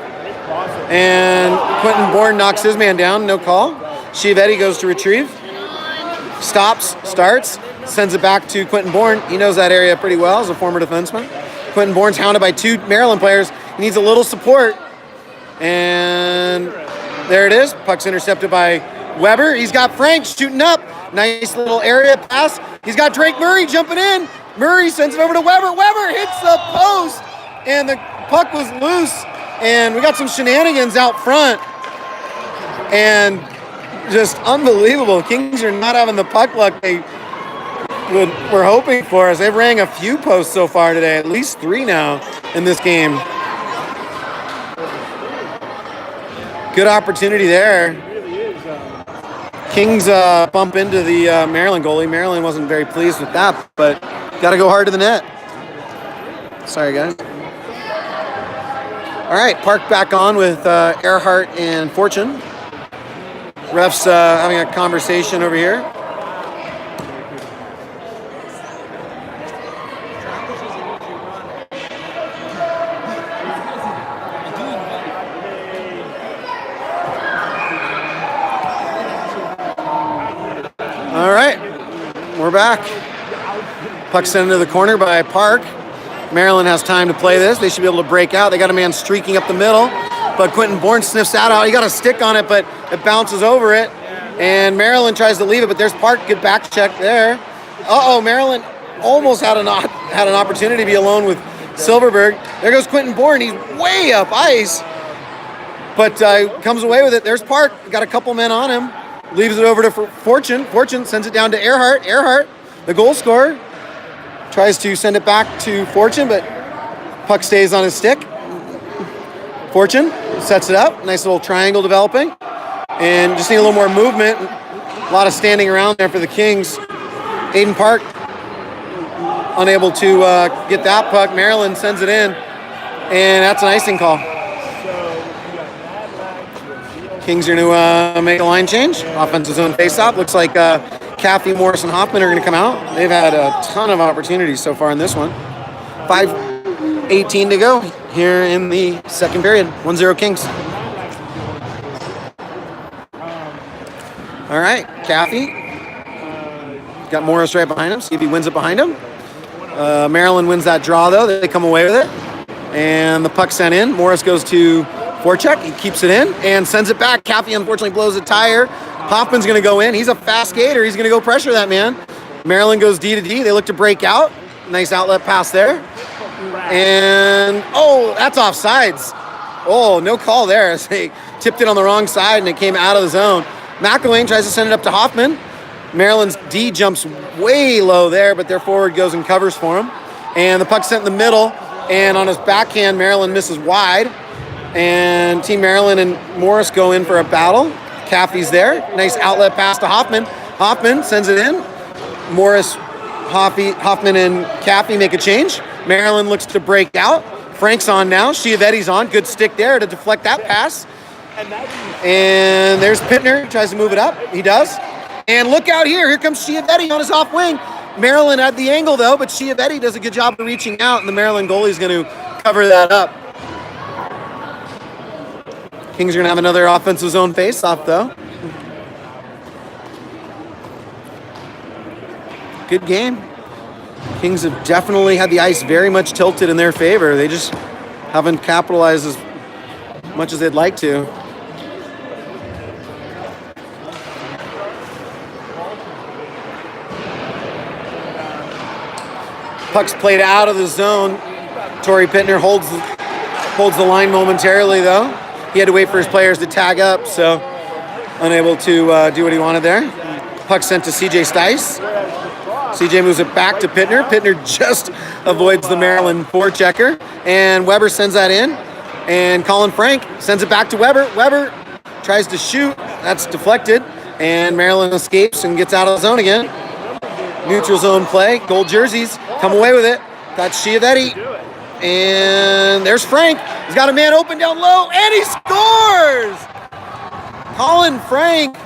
And Quentin Bourne knocks his man down. No call. Chiavetti goes to retrieve. Stops. Starts. Sends it back to Quentin Bourne. He knows that area pretty well as a former defenseman. Quentin Bourne's hounded by two Maryland players. He needs a little support. And there it is. Puck's intercepted by Weber. He's got Frank shooting up. Nice little area pass. He's got Drake Murray jumping in. Murray sends it over to Weber. Weber hits the post. And the puck was loose. And we got some shenanigans out front. And just unbelievable. Kings are not having the puck luck they we're hoping for, as they've rang a few posts so far today, at least 3 now in this game. Good opportunity there. Kings bump into the Maryland goalie. Maryland wasn't very pleased with that, but got to go hard to the net. Sorry, guys. All right, Park back on with Earhart and Fortune. Refs having a conversation over here. All right, we're back. Puck sent into the corner by Park. Maryland has time to play this. They should be able to break out. They got a man streaking up the middle, but Quentin Bourne sniffs that out. He got a stick on it, but it bounces over it, and Maryland tries to leave it, but there's Park. Good back check there. Maryland almost had an opportunity to be alone with Silverberg. There goes Quentin Bourne. He's way up ice, but comes away with it. There's Park, got a couple men on him. Leaves it over to Fortune. Fortune sends it down to Earhart. Earhart, the goal scorer, tries to send it back to Fortune, but puck stays on his stick. Fortune sets it up. Nice little triangle developing. And just need a little more movement. A lot of standing around there for the Kings. Aiden Park unable to get that puck. Maryland sends it in. And that's an icing call. Kings are going to make a line change. Offensive zone faceoff. Looks like Caffey, Morris, and Hoffman are going to come out. They've had a ton of opportunities so far in this one. 5:18 to go here in the second period. 1-0 Kings. All right, Caffey. Got Morris right behind him. See if he wins it behind him. Maryland wins that draw, though. They come away with it. And the puck sent in. Morris goes to Voracek. He keeps it in and sends it back. Caffey unfortunately blows a tire. Hoffman's going to go in. He's a fast skater. He's going to go pressure that man. Maryland goes D to D. They look to break out. Nice outlet pass there. And, oh, that's offsides. Oh, no call there as they tipped it on the wrong side and it came out of the zone. McElwain tries to send it up to Hoffman. Maryland's D jumps way low there, but their forward goes and covers for him. And the puck's sent in the middle. And on his backhand, Maryland misses wide. And Team Maryland and Morris go in for a battle. Caffey's there. Nice outlet pass to Hoffman. Hoffman sends it in. Morris, Hoffman, and Caffey make a change. Maryland looks to break out. Frank's on now. Schiavetti's on. Good stick there to deflect that pass. And there's Pittner. Tries to move it up. He does. And look out here. Here comes Schiavetti on his off wing. Maryland at the angle, though, but Schiavetti does a good job of reaching out, and the Maryland goalie's going to cover that up. Kings are going to have another offensive zone face-off, though. Good game. Kings have definitely had the ice very much tilted in their favor. They just haven't capitalized as much as they'd like to. Puck's played out of the zone. Torrey Pittner holds the line momentarily, though. He had to wait for his players to tag up, so unable to do what he wanted there. Puck sent to CJ Stice. CJ moves it back to Pittner. Pittner just avoids the Maryland forechecker, and Weber sends that in. And Colin Frank sends it back to Weber. Weber tries to shoot. That's deflected, and Maryland escapes and gets out of the zone again. Neutral zone play. Gold jerseys come away with it. That's Schiavetti. And there's Frank. He's got a man open down low, and he scores! Colin Frank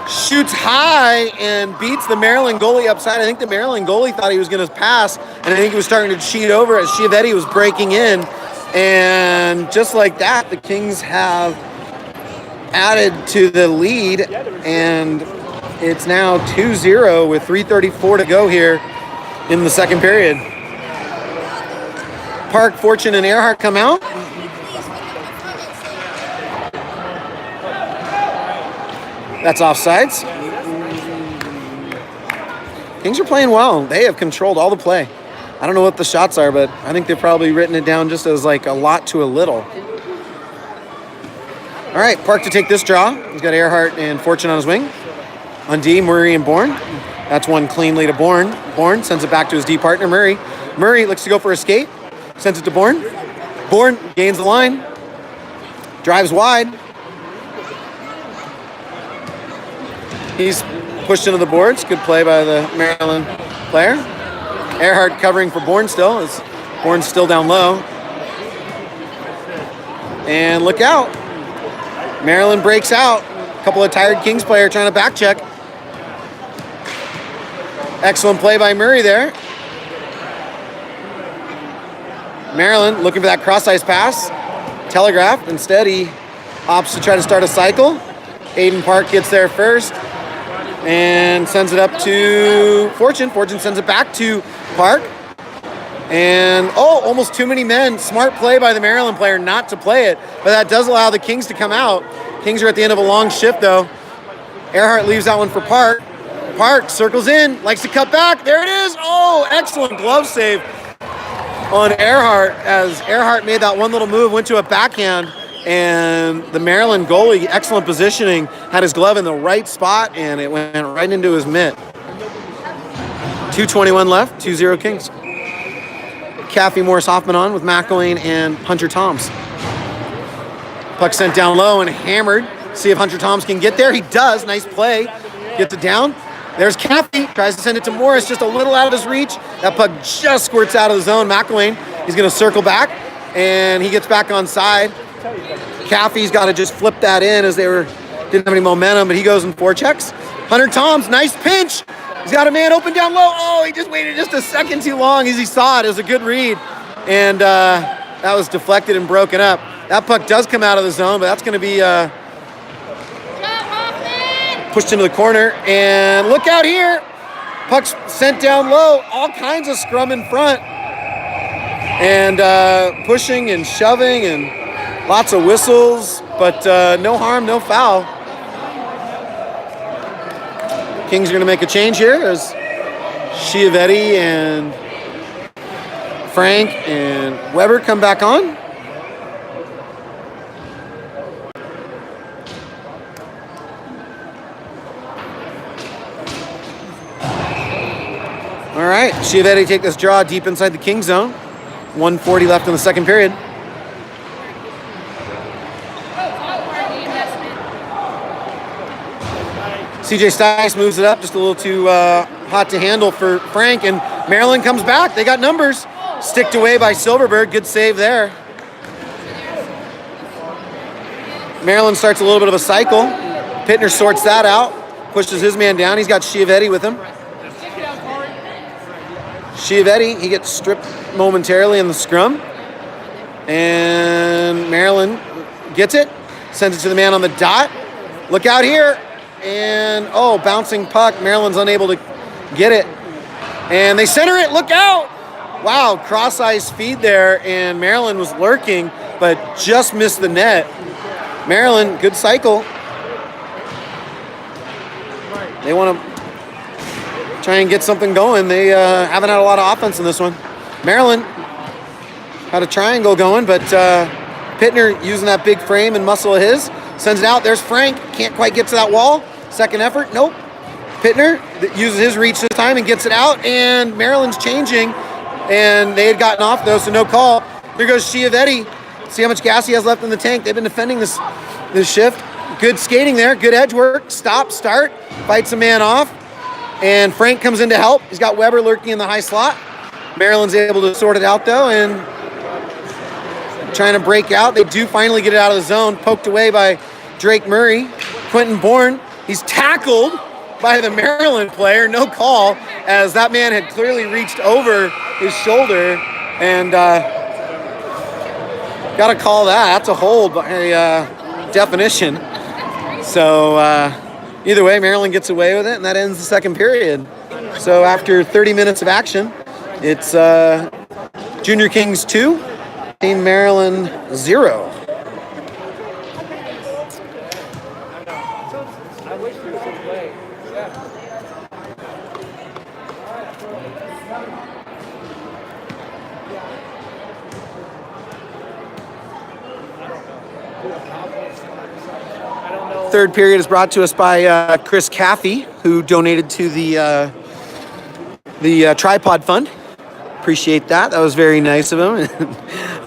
shoots high and beats the Maryland goalie upside. I think the Maryland goalie thought he was going to pass, and I think he was starting to cheat over as Schiavetti was breaking in. And just like that, the Kings have added to the lead, and it's now 2-0 with 3:34 to go here in the second period. Park, Fortune, and Earhart come out. That's offsides. Kings are playing well. They have controlled all the play. I don't know what the shots are, but I think they've probably written it down just as like a lot to a little. All right, Park to take this draw. He's got Earhart and Fortune on his wing. On D, Murray and Bourne. That's one cleanly to Bourne. Bourne sends it back to his D partner, Murray. Murray looks to go for a skate. Sends it to Bourne. Bourne gains the line. Drives wide. He's pushed into the boards. Good play by the Maryland player. Earhart covering for Bourne still, as Bourne's still down low. And look out. Maryland breaks out. A couple of tired Kings player trying to back check. Excellent play by Murray there. Maryland looking for that cross-ice pass. Telegraphed. Instead, he opts to try to start a cycle. Aiden Park gets there first and sends it up to Fortune. Fortune sends it back to Park. And, almost too many men. Smart play by the Maryland player not to play it, but that does allow the Kings to come out. Kings are at the end of a long shift, though. Earhart leaves that one for Park. Park circles in, likes to cut back. There it is. Oh, excellent glove save on Earhart as Earhart made that one little move, went to a backhand, And the Maryland goalie, excellent positioning, had his glove in the right spot, and it went right into his mitt. 2:21 left, 2-0 Kings. Caffey, Morris, Hoffman on with McElwain and Hunter Toms. Puck sent down low and hammered. See if Hunter Toms can get there. He does. Nice play. Gets it down. There's Caffey. Tries to send it to Morris, just a little out of his reach. That puck just squirts out of the zone. McElwain, he's going to circle back, and he gets back on side. Caffey's got to just flip that in as didn't have any momentum, but he goes and forechecks. Hunter Toms, nice pinch. He's got a man open down low. Oh, he just waited just a second too long as he saw it. It was a good read, and that was deflected and broken up. That puck does come out of the zone, but that's going to be pushed into the corner. And look out here. Puck's sent down low. All kinds of scrum in front. And pushing and shoving and lots of whistles, but no harm, no foul. Kings are going to make a change here as Chiavetti and Frank and Weber come back on. All right, Chiavetti take this draw deep inside the King zone. 1:40 left in the second period. CJ Stice moves it up just a little too hot to handle for Frank, and Maryland comes back. They got numbers. Sticked away by Silverberg. Good save there. Maryland starts a little bit of a cycle. Pittner sorts that out, pushes his man down. He's got Chiavetti with him. Chiavetti, he gets stripped momentarily in the scrum. And Maryland gets it, sends it to the man on the dot. Look out here. And, oh, bouncing puck. Maryland's unable to get it. And they center it. Look out. Wow, cross-ice feed there. And Maryland was lurking, but just missed the net. Maryland, good cycle. They want to try and get something going. They haven't had a lot of offense in this one. Maryland had a triangle going, but Pittner using that big frame and muscle of his. Sends it out. There's Frank. Can't quite get to that wall. Second effort. Nope. Pittner uses his reach this time and gets it out. And Maryland's changing. And they had gotten off, though, so no call. Here goes Chiavetti. See how much gas he has left in the tank. They've been defending this shift. Good skating there. Good edge work. Stop, start. Fights a man off. And Frank comes in to help. He's got Weber lurking in the high slot. Maryland's able to sort it out, though, and trying to break out. They do finally get it out of the zone. Poked away by Drake Murray. Quentin Bourne, he's tackled by the Maryland player. No call, as that man had clearly reached over his shoulder. And got to call that. That's a hold by definition. So either way, Maryland gets away with it, and that ends the second period. So after 30 minutes of action, it's Junior Kings 2, Team Maryland 0. Third period is brought to us by Chris Caffey, who donated to the tripod fund. Appreciate that. That was very nice of him.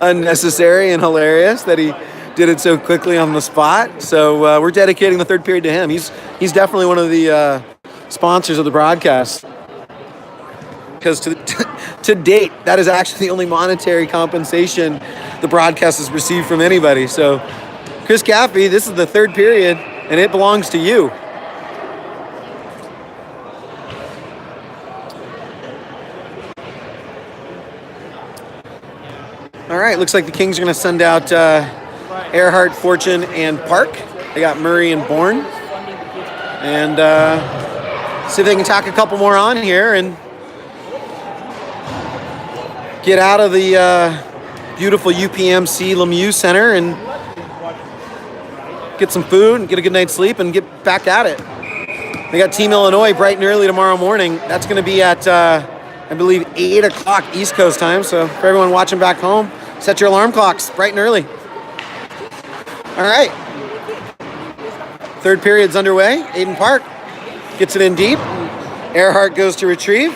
Unnecessary and hilarious that he did it so quickly on the spot. So we're dedicating the third period to him. He's definitely one of the sponsors of the broadcast. Because to date, that is actually the only monetary compensation the broadcast has received from anybody. So Chris Caffey, this is the third period, and it belongs to you. All right, looks like the Kings are going to send out Earhart, Fortune, and Park. They got Murray and Bourne. And see if they can tack a couple more on here and get out of the beautiful UPMC Lemieux Center and get some food and get a good night's sleep and get back at it. They got Team Illinois bright and early tomorrow morning. That's going to be at, I believe, 8 o'clock East Coast time. So for everyone watching back home, set your alarm clocks bright and early. All right. Third period's underway. Aiden Park gets it in deep. Earhart goes to retrieve.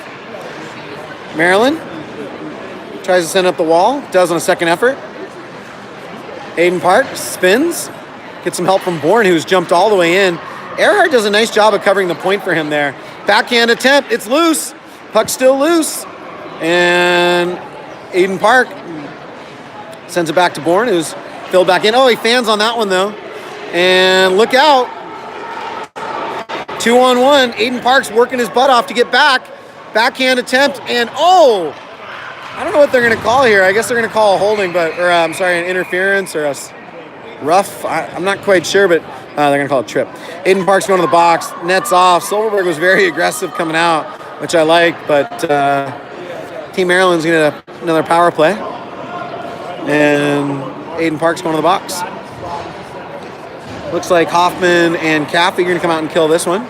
Maryland tries to send up the wall. Does on a second effort. Aiden Park spins. Gets some help from Bourne, who's jumped all the way in. Earhart does a nice job of covering the point for him there. Backhand attempt. It's loose. Puck's still loose. And Aiden Park sends it back to Bourne, who's filled back in. Oh, he fans on that one, though. And look out. 2-on-1. Aiden Park's working his butt off to get back. Backhand attempt. And, oh! I don't know what they're going to call here. I guess they're going to call a holding, an interference or a rough. I'm not quite sure, but they're going to call it a trip. Aiden Park's going to the box. Nets off. Silverberg was very aggressive coming out, which I like, but Team Maryland's going to get another power play. And Aiden Park's going to the box. Looks like Hoffman and Caffey are going to come out and kill this one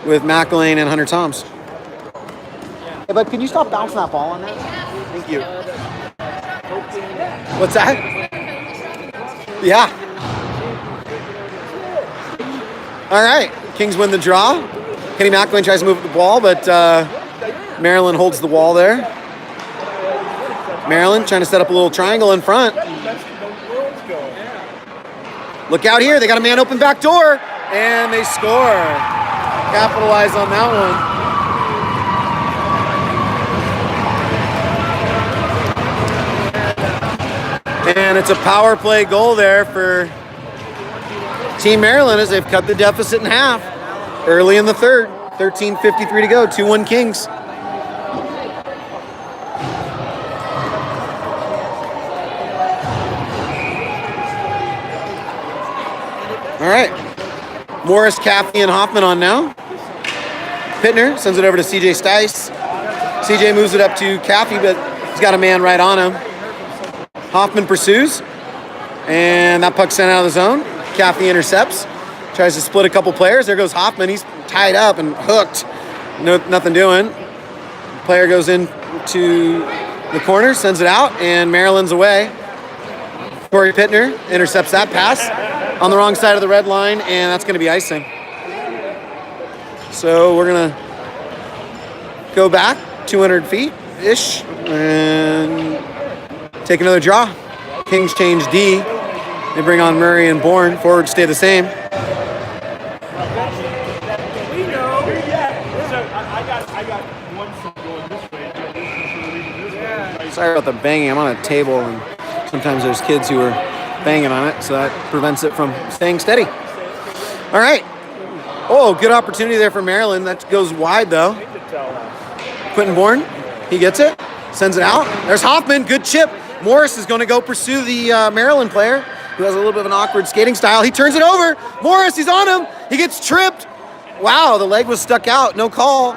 with McElwain and Hunter Toms. Hey, bud, can you stop bouncing that ball on there? Thank you. What's that? Yeah. All right. Kings win the draw. Kenny McElwain tries to move the ball, but Maryland holds the wall there. Maryland trying to set up a little triangle in front. Look out here. They got a man open back door, and they score. Capitalize on that one. And it's a power play goal there for Team Maryland as they've cut the deficit in half early in the third. 13:53 to go. 2-1 Kings. All right. Morris, Caffey, and Hoffman on now. Pittner sends it over to CJ Stice. CJ moves it up to Caffey, but he's got a man right on him. Hoffman pursues, and that puck's sent out of the zone. Caffey intercepts, tries to split a couple players. There goes Hoffman. He's tied up and hooked. Nothing doing. Player goes into the corner, sends it out, and Maryland's away. Corey Pittner intercepts that pass on the wrong side of the red line, and that's going to be icing. So we're going to go back 200 feet-ish and take another draw. Kings change D. They bring on Murray and Bourne. Forwards stay the same. Sorry about the banging. I'm on a table, and sometimes there's kids who are banging on it, so that prevents it from staying steady. All right. Oh, good opportunity there for Maryland. That goes wide, though. Quentin Bourne, he gets it, sends it out. There's Hoffman, good chip. Morris is going to go pursue the Maryland player who has a little bit of an awkward skating style. He turns it over. Morris, he's on him. He gets tripped. Wow, the leg was stuck out. No call.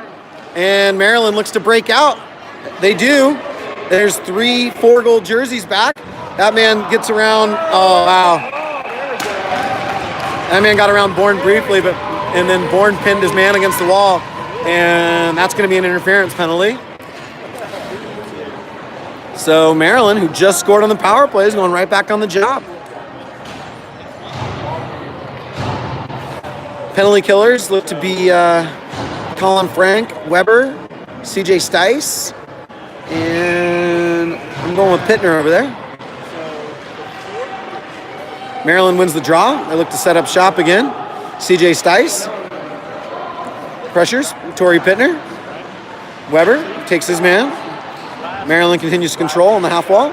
And Maryland looks to break out. They do. There's 3-4 gold jerseys back. That man gets around. Oh, wow. That man got around Bourne briefly, and then Bourne pinned his man against the wall. And that's going to be an interference penalty. So Maryland, who just scored on the power play, is going right back on the job. Penalty killers look to be Colin Frank, Weber, CJ Stice, and I'm going with Pittner over there. Maryland wins the draw. They look to set up shop again. CJ Stice pressures Torrey Pittner. Weber takes his man. Maryland continues to control on the half wall.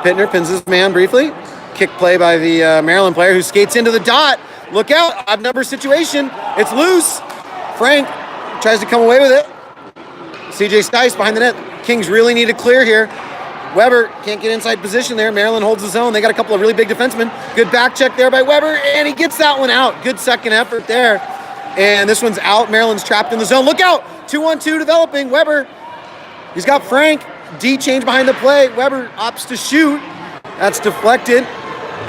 Pittner pins his man briefly. Kick play by the Maryland player who skates into the dot. Look out, odd number situation. It's loose. Frank tries to come away with it. CJ Stice behind the net. Kings really need to clear here. Weber can't get inside position there. Maryland holds the zone. They got a couple of really big defensemen. Good back check there by Weber, and he gets that one out. Good second effort there. And this one's out. Maryland's trapped in the zone. Look out, 2-on-2 developing. Weber, he's got Frank. D change behind the play. Weber opts to shoot. That's deflected.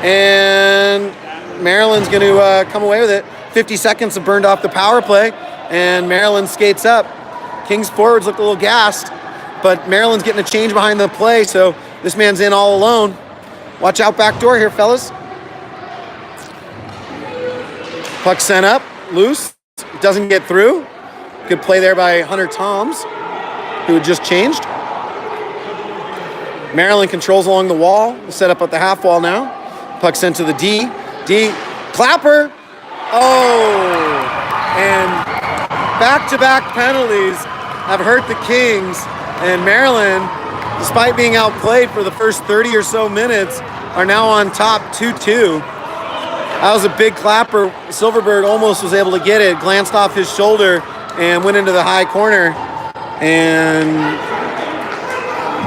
And Maryland's going to come away with it. 50 seconds have burned off the power play, and Maryland skates up. Kings forwards look a little gassed, but Maryland's getting a change behind the play, so this man's in all alone. Watch out back door here, fellas. Puck sent up, loose, doesn't get through. Good play there by Hunter Toms, who had just changed. Maryland controls along the wall, set up at the half wall now. Puck sent to the D. D, Clapper. Oh, and back-to-back penalties have hurt the Kings, and Maryland, despite being outplayed for the first 30 or so minutes, are now on top 2-2. That was a big clapper. Silverberg almost was able to get it, glanced off his shoulder and went into the high corner. And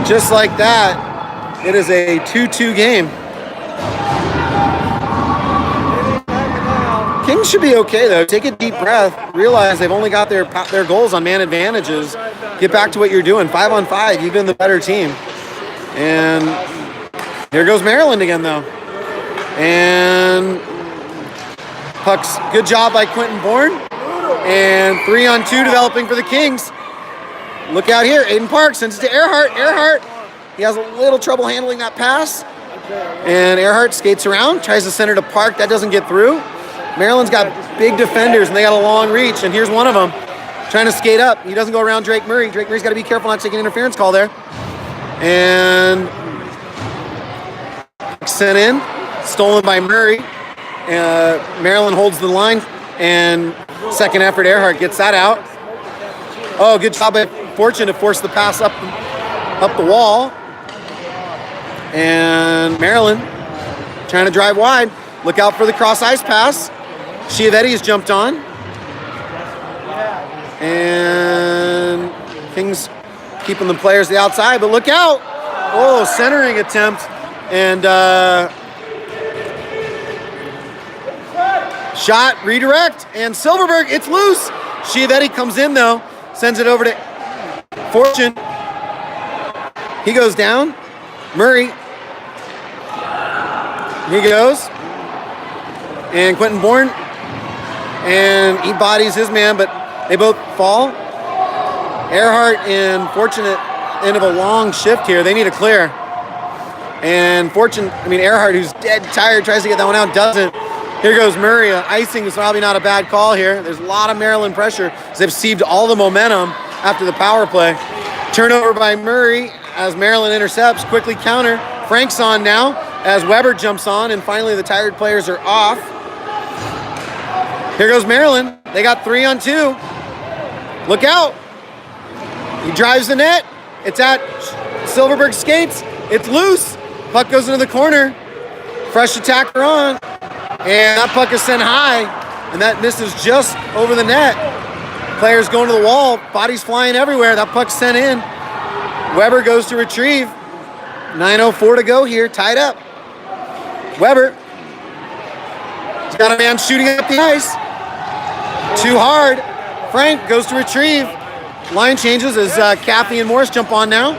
just like that, it is a 2-2 game. Kings should be okay though. Take a deep breath. Realize they've only got their goals on man advantages. Get back to what you're doing. 5-on-5, you've been the better team. And here goes Maryland again though. And pucks, good job by Quentin Bourne. And 3-on-2 developing for the Kings. Look out here, Aiden Park sends it to Earhart. Earhart, he has a little trouble handling that pass. And Earhart skates around, tries to send it to Park. That doesn't get through. Maryland's got big defenders, and they got a long reach. And here's one of them, trying to skate up. He doesn't go around Drake Murray. Drake Murray's got to be careful not to take an interference call there. And sent in, stolen by Murray. Maryland holds the line, and second effort, Earhart gets that out. Oh, good job by Fortune to force the pass up the wall. And Maryland trying to drive wide. Look out for the cross ice pass. Chiavetti has jumped on. And Kings keeping the players to the outside, but look out. Oh, centering attempt. And shot, redirect, and Silverberg, it's loose. Chiavetti comes in though, sends it over to Fortune. He goes down. Murray. He goes. And Quentin Bourne. And he bodies his man, but they both fall. Earhart and Fortune at end of a long shift here. They need a clear. And Earhart, who's dead tired, tries to get that one out, doesn't. Here goes Murray. Icing is probably not a bad call here. There's a lot of Maryland pressure as they've received all the momentum after the power play. Turnover by Murray as Maryland intercepts. Quickly counter. Frank's on now as Weber jumps on, and finally the tired players are off. Here goes Maryland. They got 3-on-2. Look out. He drives the net. It's at Silverberg skates. It's loose. Puck goes into the corner. Fresh attacker on. And that puck is sent high. And that misses just over the net. Players going to the wall. Bodies flying everywhere. That puck's sent in. Weber goes to retrieve. 9:04 to go here. Tied up. Weber. He's got a man shooting up the ice. Too hard. Frank goes to retrieve. Line changes as Caffey and Morris jump on now.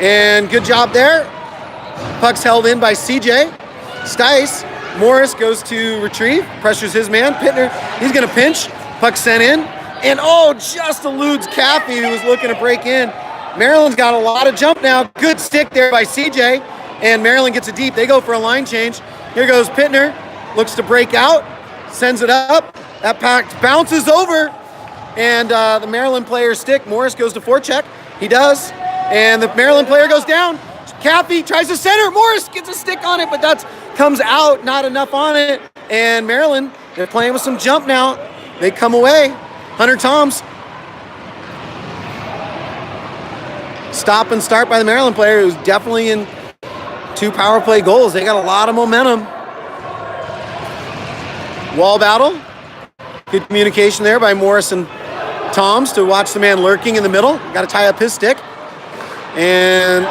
And good job there. Puck's held in by CJ. Stice. Morris goes to retrieve. Pressures his man. Pittner. He's going to pinch. Puck sent in. And just eludes Caffey, who was looking to break in. Maryland's got a lot of jump now. Good stick there by CJ. And Maryland gets it deep. They go for a line change. Here goes Pittner. Looks to break out. Sends it up. That puck bounces over. And the Maryland player's stick. Morris goes to forecheck. He does. And the Maryland player goes down. Caffey tries to center. Morris gets a stick on it, but that comes out. Not enough on it. And Maryland, they're playing with some jump now. They come away. Hunter Toms. Stop and start by the Maryland player, who's definitely in 2 power play goals. They got a lot of momentum. Wall battle. Good communication there by Morris and Toms to watch the man lurking in the middle. Got to tie up his stick. And,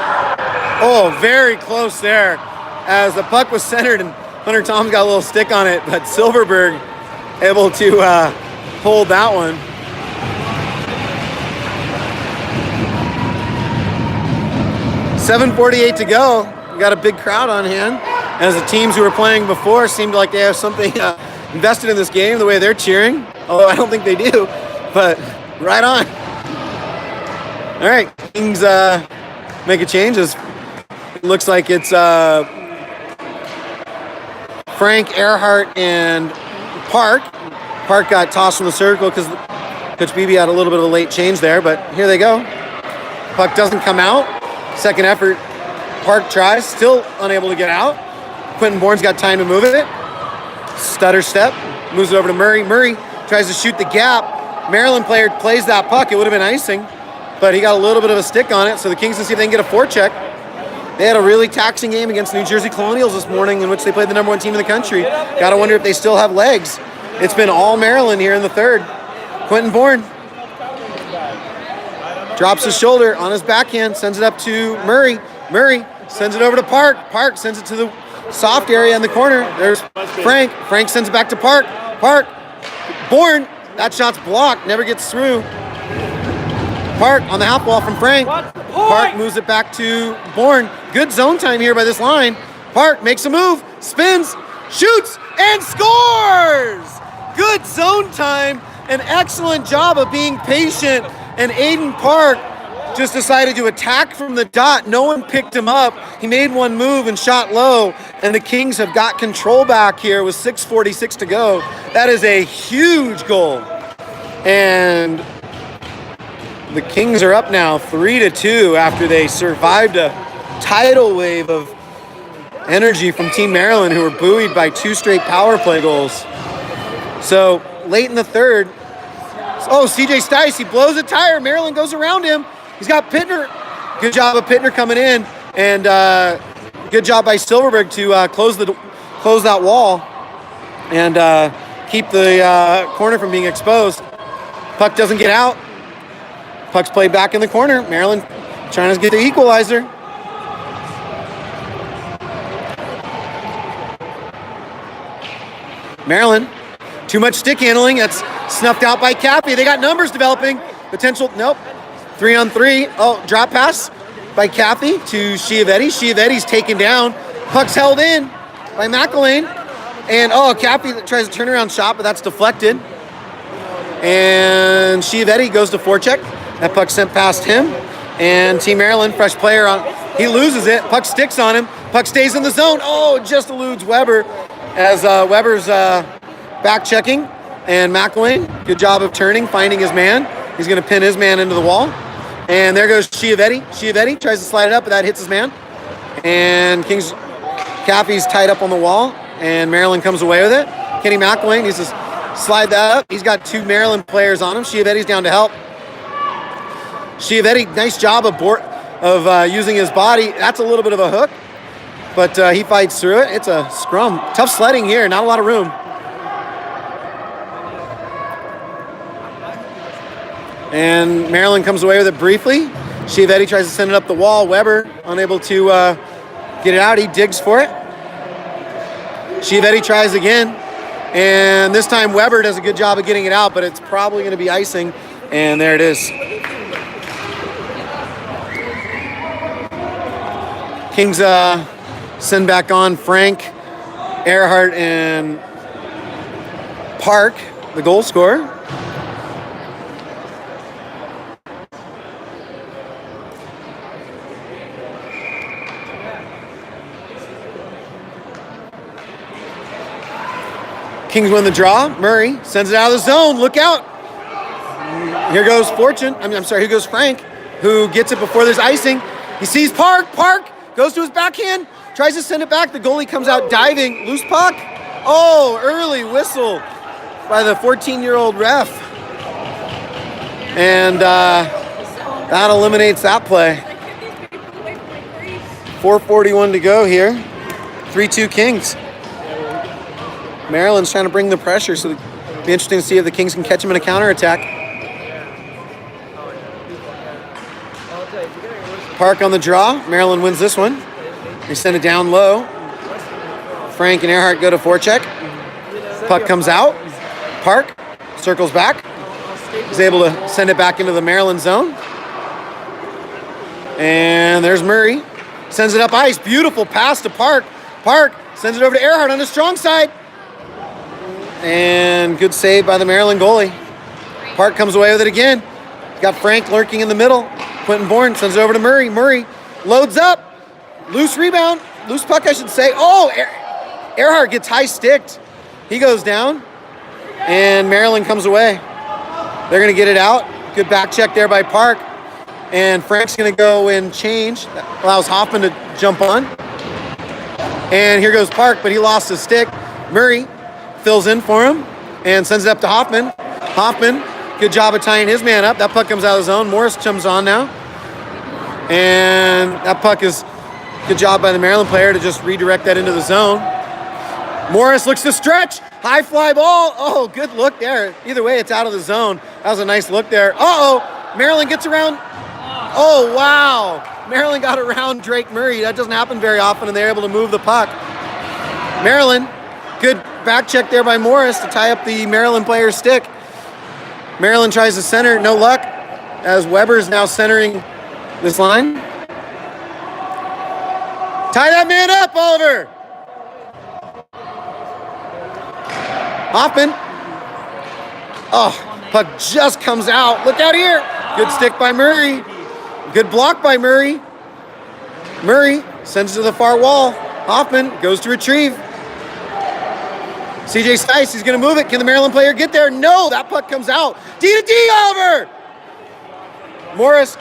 very close there. As the puck was centered and Hunter Toms got a little stick on it, but Silverberg able to hold that one. .748 to go. We got a big crowd on hand. As the teams who were playing before seemed like they have something invested in this game, the way they're cheering. Although I don't think they do, but right on. All right, Kings make a change. It looks like it's Frank, Earhart, and Park. Park got tossed from the circle because Coach Beebe had a little bit of a late change there, but here they go. Puck doesn't come out. Second effort. Park tries, still unable to get out. Quentin Bourne's got time to move it. Stutter step, moves it over to Murray. Murray tries to shoot the gap. Maryland player plays that puck. It would have been icing, but he got a little bit of a stick on it, so the Kings can see if they can get a forecheck. They had a really taxing game against New Jersey Colonials this morning in which they played the #1 team in the country. Got to wonder if they still have legs. It's been all Maryland here in the third. Quentin Bourne drops his shoulder on his backhand, sends it up to Murray. Murray sends it over to Park. Park sends it to the soft area in the corner. There's Frank. Frank sends it back to Park. Park. Bourne. That shot's blocked. Never gets through. Park on the half wall from Frank. Park moves it back to Bourne. Good zone time here by this line. Park makes a move, spins, shoots, and scores! Good zone time. An excellent job of being patient. And Aiden Park just decided to attack from the dot. No one picked him up. He made one move and shot low. And the Kings have got control back here with 6:46 to go. That is a huge goal. And the Kings are up now 3-2 after they survived a tidal wave of energy from Team Maryland, who were buoyed by 2 straight power play goals. So late in the third, CJ Stice, he blows a tire. Maryland goes around him. He's got Pittner. Good job of Pittner coming in, and good job by Silverberg to close that wall and keep the corner from being exposed. Puck doesn't get out. Puck's played back in the corner. Maryland trying to get the equalizer. Maryland, too much stick handling. That's snuffed out by Cappy. They got numbers developing. Potential, nope. 3-on-3. Oh, drop pass by Cappy to Chiavetti. Chiavetti's taken down. Puck's held in by McElwain. And, Cappy tries a turnaround shot, but that's deflected. And Chiavetti goes to forecheck. That puck sent past him. And Team Maryland, fresh player on. He loses it. Puck sticks on him. Puck stays in the zone. Oh, just eludes Weber as Weber's back checking. And McElwain, good job of turning, finding his man. He's going to pin his man into the wall. And there goes Chiavetti. Chiavetti tries to slide it up, but that hits his man. And Cappy's tied up on the wall. And Maryland comes away with it. Kenny McElwain needs to slide that up. He's got 2 Maryland players on him. Chiavetti's down to help. Chiavetti, nice job of using his body. That's a little bit of a hook, but he fights through it. It's a scrum. Tough sledding here, not a lot of room. And Maryland comes away with it briefly. Chiavetti tries to send it up the wall. Weber unable to get it out. He digs for it. Chiavetti tries again. And this time Weber does a good job of getting it out, but it's probably going to be icing. And there it is. Kings send back on Frank, Earhart, and Park, the goal scorer. Kings win the draw. Murray sends it out of the zone. Look out. Here goes here goes Frank, who gets it before there's icing. He sees Park. Park goes to his backhand, tries to send it back. The goalie comes out diving. Loose puck. Oh, early whistle by the 14-year-old ref. And that eliminates that play. 4:41 to go here. 3-2 Kings. Maryland's trying to bring the pressure, so it'll be interesting to see if the Kings can catch him in a counterattack. Park on the draw. Maryland wins this one. They send it down low. Frank and Earhart go to forecheck. Puck comes out. Park circles back. He's able to send it back into the Maryland zone. And there's Murray. Sends it up ice. Beautiful pass to Park. Park sends it over to Earhart on the strong side. And good save by the Maryland goalie. Park comes away with it again. Got Frank lurking in the middle. Quentin Bourne sends it over to Murray. Murray loads up. Loose rebound. Loose puck, I should say. Oh, Earhart gets high-sticked. He goes down. and Maryland comes away. They're going to get it out. Good back check there by Park. And Frank's going to go and change. That allows Hoffman to jump on. And here goes Park, but he lost his stick. Murray fills in for him and sends it up to Hoffman. Hoffman, good job of tying his man up. That puck comes out of the zone. Morris comes on now. And that puck is good job by the Maryland player to just redirect that into the zone. Morris looks to stretch. High fly ball. Oh, good look there. Either way, it's out of the zone. That was a nice look there. Uh-oh. Maryland gets around. Oh, wow. Maryland got around Drake Murray. That doesn't happen very often, and they're able to move the puck. Maryland, good back check there by Morris to tie up the Maryland player's stick. Maryland tries to center. No luck, as Weber's now centering this line. Tie that man up, Oliver. Hoffman. Oh, puck just comes out. Look out here. Good stick by Murray. Good block by Murray. Murray sends it to the far wall. Hoffman goes to retrieve. CJ Stice, he's going to move it. Can the Maryland player get there? No, that puck comes out. D to D, Oliver. Morris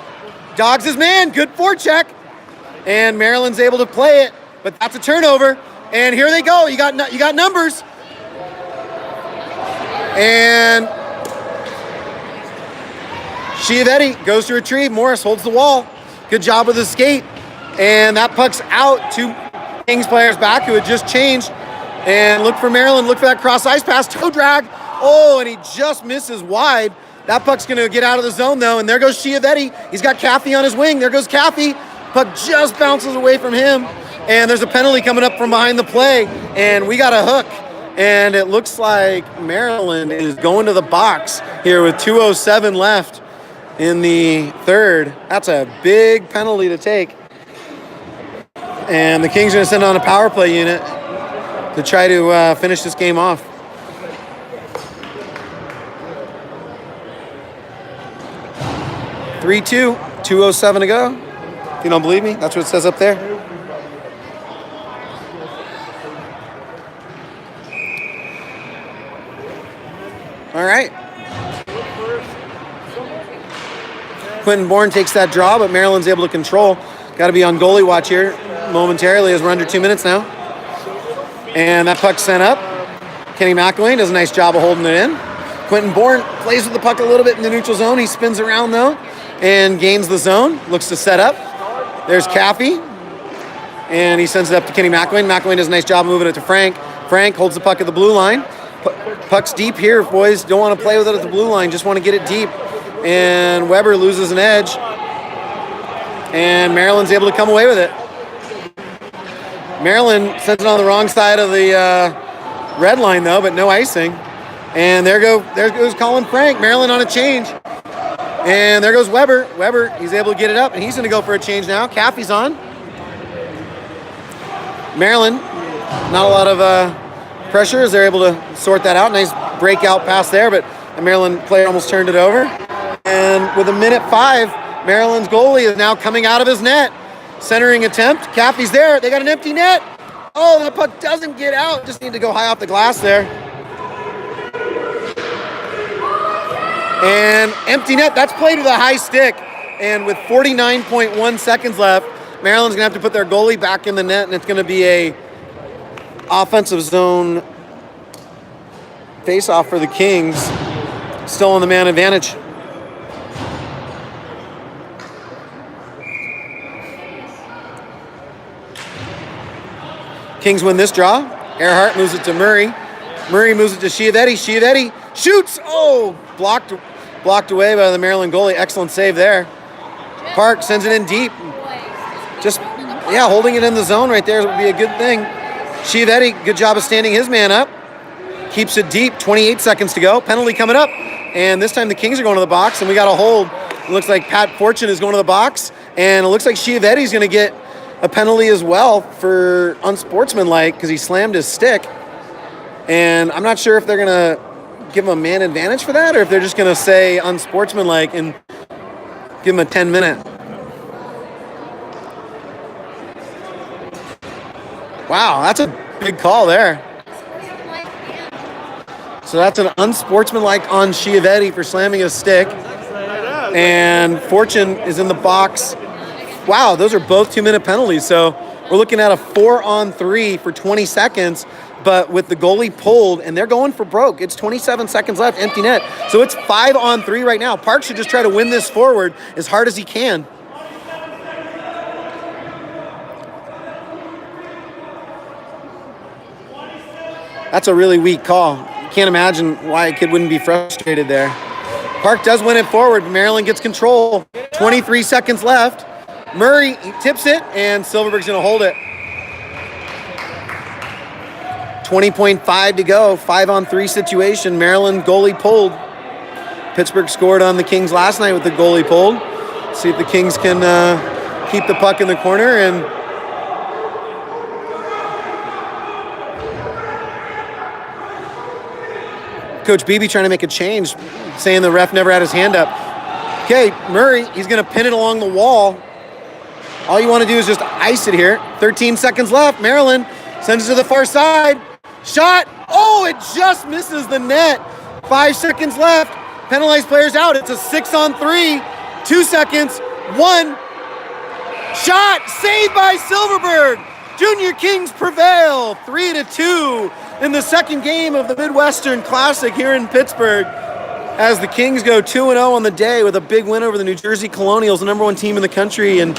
dogs his man. Good forecheck. And Maryland's able to play it, but that's a turnover. And here they go. You got numbers. And Chiavetti goes to retrieve. Morris holds the wall. Good job with the skate. And that puck's out. Two Kings players back who had just changed. And look for Maryland. Look for that cross ice pass. Toe drag. Oh, and he just misses wide. That puck's going to get out of the zone, though. And there goes Chiavetti. He's got Caffey on his wing. There goes Caffey. Puck just bounces away from him. And there's a penalty coming up from behind the play. And we got a hook. And it looks like Maryland is going to the box here with 2:07 left in the third. That's a big penalty to take. And the Kings are going to send on a power play unit to try to finish this game off. (3-2), 2:07 to go. If you don't believe me, that's what it says up there. All right. Quentin Bourne takes that draw, but Maryland's able to control. Got to be on goalie watch here momentarily as we're under 2 minutes now. And that puck's sent up. Kenny McElwain does a nice job of holding it in. Quentin Bourne plays with the puck a little bit in the neutral zone. He spins around, though, and gains the zone. Looks to set up. There's Caffey. And he sends it up to Kenny McElwain. McElwain does a nice job moving it to Frank. Frank holds the puck at the blue line. Puck's deep here, boys. Don't want to play with it at the blue line. Just want to get it deep. And Weber loses an edge. And Maryland's able to come away with it. Maryland sends it on the wrong side of the red line, though, but no icing. And there goes Colin Frank. Maryland on a change. And there goes Weber. Weber, he's able to get it up, and he's going to go for a change now. Caffey's on. Maryland, not a lot of pressure as they're able to sort that out. Nice breakout pass there, but the Maryland player almost turned it over. And with 1:05, Maryland's goalie is now coming out of his net. Centering attempt. Caffey's there. They got an empty net. Oh, the puck doesn't get out. Just need to go high off the glass there. And empty net. That's played with a high stick. And with 49.1 seconds left, Maryland's going to have to put their goalie back in the net, and it's going to be a offensive zone face-off for the Kings. Still on the man advantage. Kings win this draw. Earhart moves it to Murray. Murray moves it to Chiavetti. Chiavetti shoots. Oh, blocked away by the Maryland goalie. Excellent save there. Park sends it in deep. Just, holding it in the zone right there would be a good thing. Chiavetti, good job of standing his man up. Keeps it deep. 28 seconds to go. Penalty coming up. And this time the Kings are going to the box, and we got a hold. It looks like Pat Fortune is going to the box, and it looks like Chiavetti's going to get a penalty as well for unsportsmanlike because he slammed his stick. And I'm not sure if they're going to give him a man advantage for that or if they're just going to say unsportsmanlike and give him a 10-minute. Wow, that's a big call there. So So that's an unsportsmanlike on Chiavetti for slamming his stick. And Fortune is in the box. Wow, those are both 2-minute penalties. So we're looking at a 4-on-3 for 20 seconds, but with the goalie pulled, and they're going for broke. It's 27 seconds left, empty net. So it's 5-on-3 right now. Park should just try to win this forward as hard as he can. That's a really weak call. Can't imagine why a kid wouldn't be frustrated there. Park does win it forward. Maryland gets control. 23 seconds left. Murray tips it, and Silverberg's going to hold it. 20.5 to go. 5-on-3 situation. Maryland goalie pulled. Pittsburgh scored on the Kings last night with the goalie pulled. See if the Kings can keep the puck in the corner. And Coach Beebe trying to make a change, saying the ref never had his hand up. Okay, Murray, he's going to pin it along the wall. All you want to do is just ice it here. 13 seconds left. Maryland sends it to the far side. Shot. Oh, it just misses the net. 5 seconds left. Penalized players out. It's a 6-on-3. 2 seconds. 1. Shot. Saved by Silverberg. Junior Kings prevail. 3-2 in the second game of the Midwestern Classic here in Pittsburgh, as the Kings go 2-0 on the day with a big win over the New Jersey Colonials, the #1 team in the country. And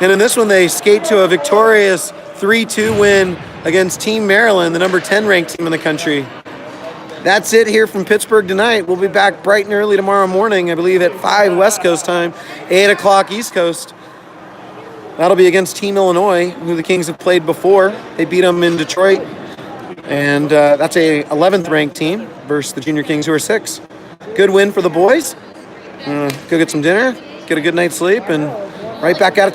in this one, they skate to a victorious 3-2 win against Team Maryland, the #10 ranked team in the country. That's it here from Pittsburgh tonight. We'll be back bright and early tomorrow morning, I believe at 5 West Coast time, 8 o'clock East Coast. That'll be against Team Illinois, who the Kings have played before. They beat them in Detroit. And that's a 11th ranked team versus the Junior Kings, who are 6. Good win for the boys. Go get some dinner, get a good night's sleep, and right back at it